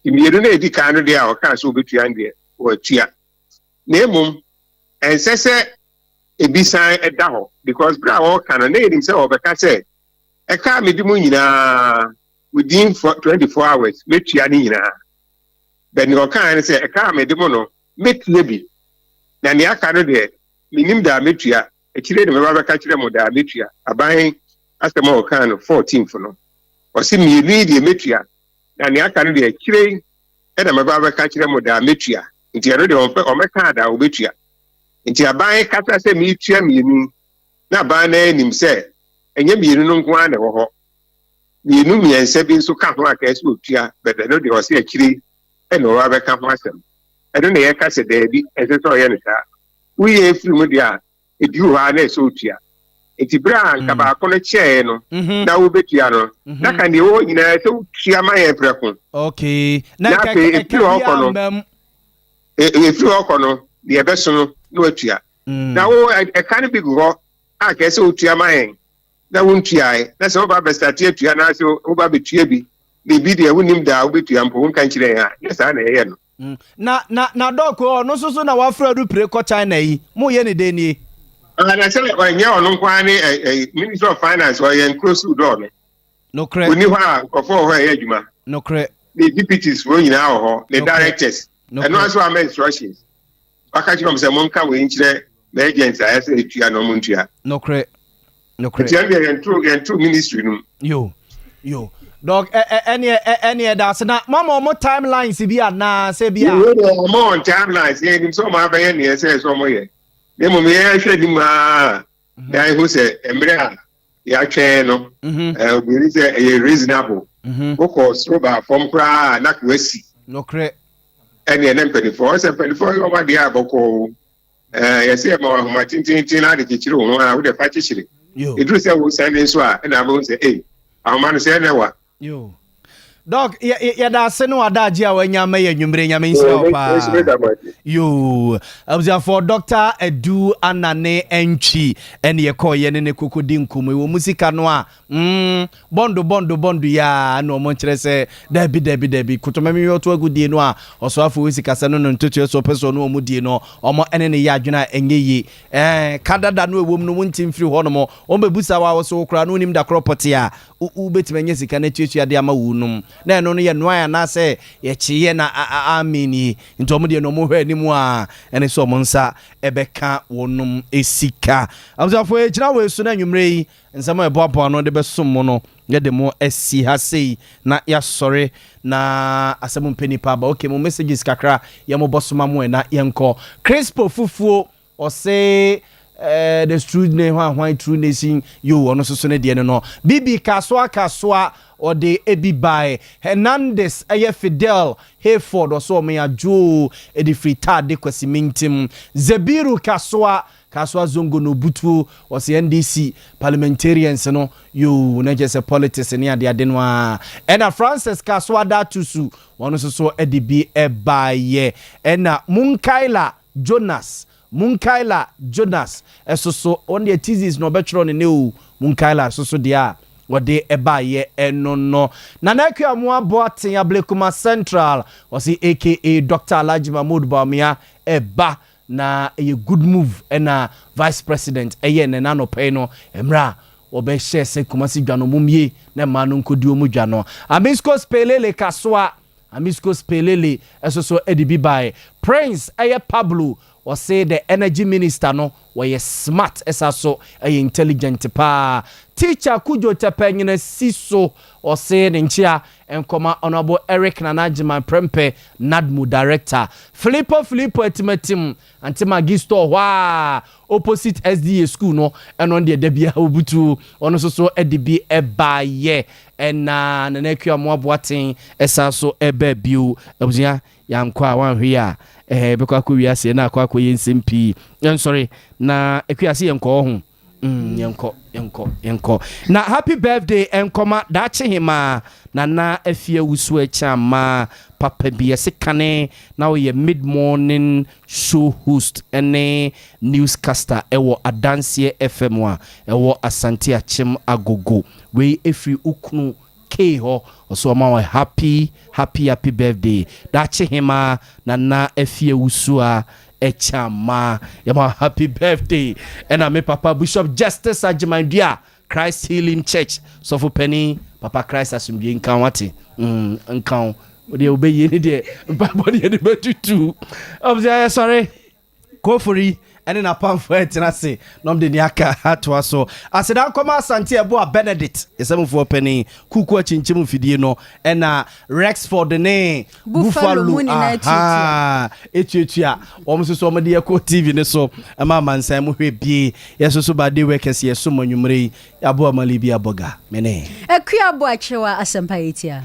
mienu no edi kan no de a o ka so obetua ne de o atua na emum ensese ebisan eda ho because bra o kan na edim se obeka se e ka medi mu nyina within 24 hours metua ne nyina but ni o kan ne se e ka medi mu no metua bi na ne aka no de minim da metua ekire de meba beka kire mo da metua aban asema o kan no 14th no o se mi ni de metua na ne aka no de ekire e da meba beka kire mo da metua nti ero de o meka da o betua nti aban kata se mi tua mienu na aban na enim se enye mienu no nko ana wo ho mienu miense bi nso ka ho aka ese otua bebe no de o se akire e no wa beka ho asem e no ye ka se da bi ese so ye ne sa wi ye firi mu dia e di ho ana ese otua nti bra nka ba ko no che no na wo betua no na ka ne wo nyina se otua ma ye preko okay na ka e firi ho no de ebeso no no atua na wo e kan bi go a ka se otua man na wo ntua e na se wo ba bestati atua na se wo ba betua bi bi de wo nim da wo betua mpo wo kan kire ya yes na ye no na doko no so na wa fra du pre ko China yi mo ye ne de ni na se le onye ono kwa ni Minister of Finance o ye close door no cre oni ha ko fo ho ye adwuma no cre the deputies wo nyina ho the directors and also am instructions akachi kom se mon ka we nchire na agents a ese etua no mon tua no cre tia be yen true ministry no yo dog any that's na mama mo timelines bi na se bia mo timelines yen so ma ba yen ne se so mo ye ne mo me hwe di ma dan hu se emre a ya twen no obi se e reasonable ko so ba form kra na kwasi no cre any and 24 se 24 over there aboko yes e ma ma tintin na de kichiri wo na wo de fa kichiri idru se wo send so a na bo se amanu se na wa yo dog ya da se no adaji a wanya ma ya nwumre nyame nsira opa yo abuzia for Dr. Edu Anane Enchi ene ye ko ye ne kokodi nkumu wo musika no a bondo ya no mo nkire se dabi kutomami yoto agudie no a oso afo wesika se no ntoto so peso no omudie no omo ene ne ya adwena enye yi kadada no ewom no wontim firi ho no mo ombebusa wa wo so kra no nim da cropoti a ubetimenye sika na tuatua de ama wunum na eno no ye noa na se ye chiye na amini nto mo de no mo hwe ni mu a ene so mo nsa ebeka wonum esika amzafo e gina we so na nwumre yi nsama eboabo no de besom mo no ye de mo esi ha sei na ya sore na asem mpeni pa ba okay mo messages kakra ye mo bosoma mo na yenko Crispo fufuo o say the true name why true nation you ono so ne de no bibi kaswa or the ebibai Hernandez eye Fidel Hayford or so me ajo edi frita de kwasi mintim Zebiru kaswa zongo no butu or the NDC parliamentarians no you na just politics ni ade ade no a ena Francis kaswa datusu ono so edi bi ebaye ena Munkaila Jonas esoso on the thesis no betro ne o Munkaila soso dia wode ebaye enono na nakwa mu aboaten Ablekuma Central wasi aka Dr. Alhaji Mahmoud Bawumia eba na a good move ena vice president eye ne nano pay no emra obehye se Kumasi dwano mumie na ma no nkodi omu dwano Amisco Spelele Kaswa Amisco Spelele esoso edibi by Prince Pablo or say the energy minister no were smart esaso intelligent pa teacher Kujo Tepenyina Siso or say nchia enkoma honorable Eric Nanajima Prempe Nadmu director Filippo etimetim antimagisto wa opposite SDA school no and on the debia obutu ono so edibi ebaye na nekua mo aboaten esaso ebabiu abuzia yankwa wanhwe a beko akowia se na akwa yensempi sorry na ekuase yenko ho yenko na happy birthday enkoma dache hima na afie wusu echama papa biese kane na we mid morning show host ene newscaster ewo Adansie FM wa ewo Asante Achim Agogo we efri ukunu K ho so ma happy birthday dache hima na afie wusu a echama yama happy birthday and me Papa Bishop Justice Ajimandia Christ Healing Church so for penny Papa Christ asumbi nkan wate nkan de obeye ni de Papa de betutu sorry kofori ene na pamfo etina se nom de niaka hatwa so aseda koma Asante ebo a Benedict esemfo penny kuku achinchim fidie no ena Rexford ne Buffalo etuatua omsuso omde yako TV ne so ama mansan mu hwebie yesoso bade wekese yeso manwumre abo amalibi aboga mene akua bo achewa Asempa etia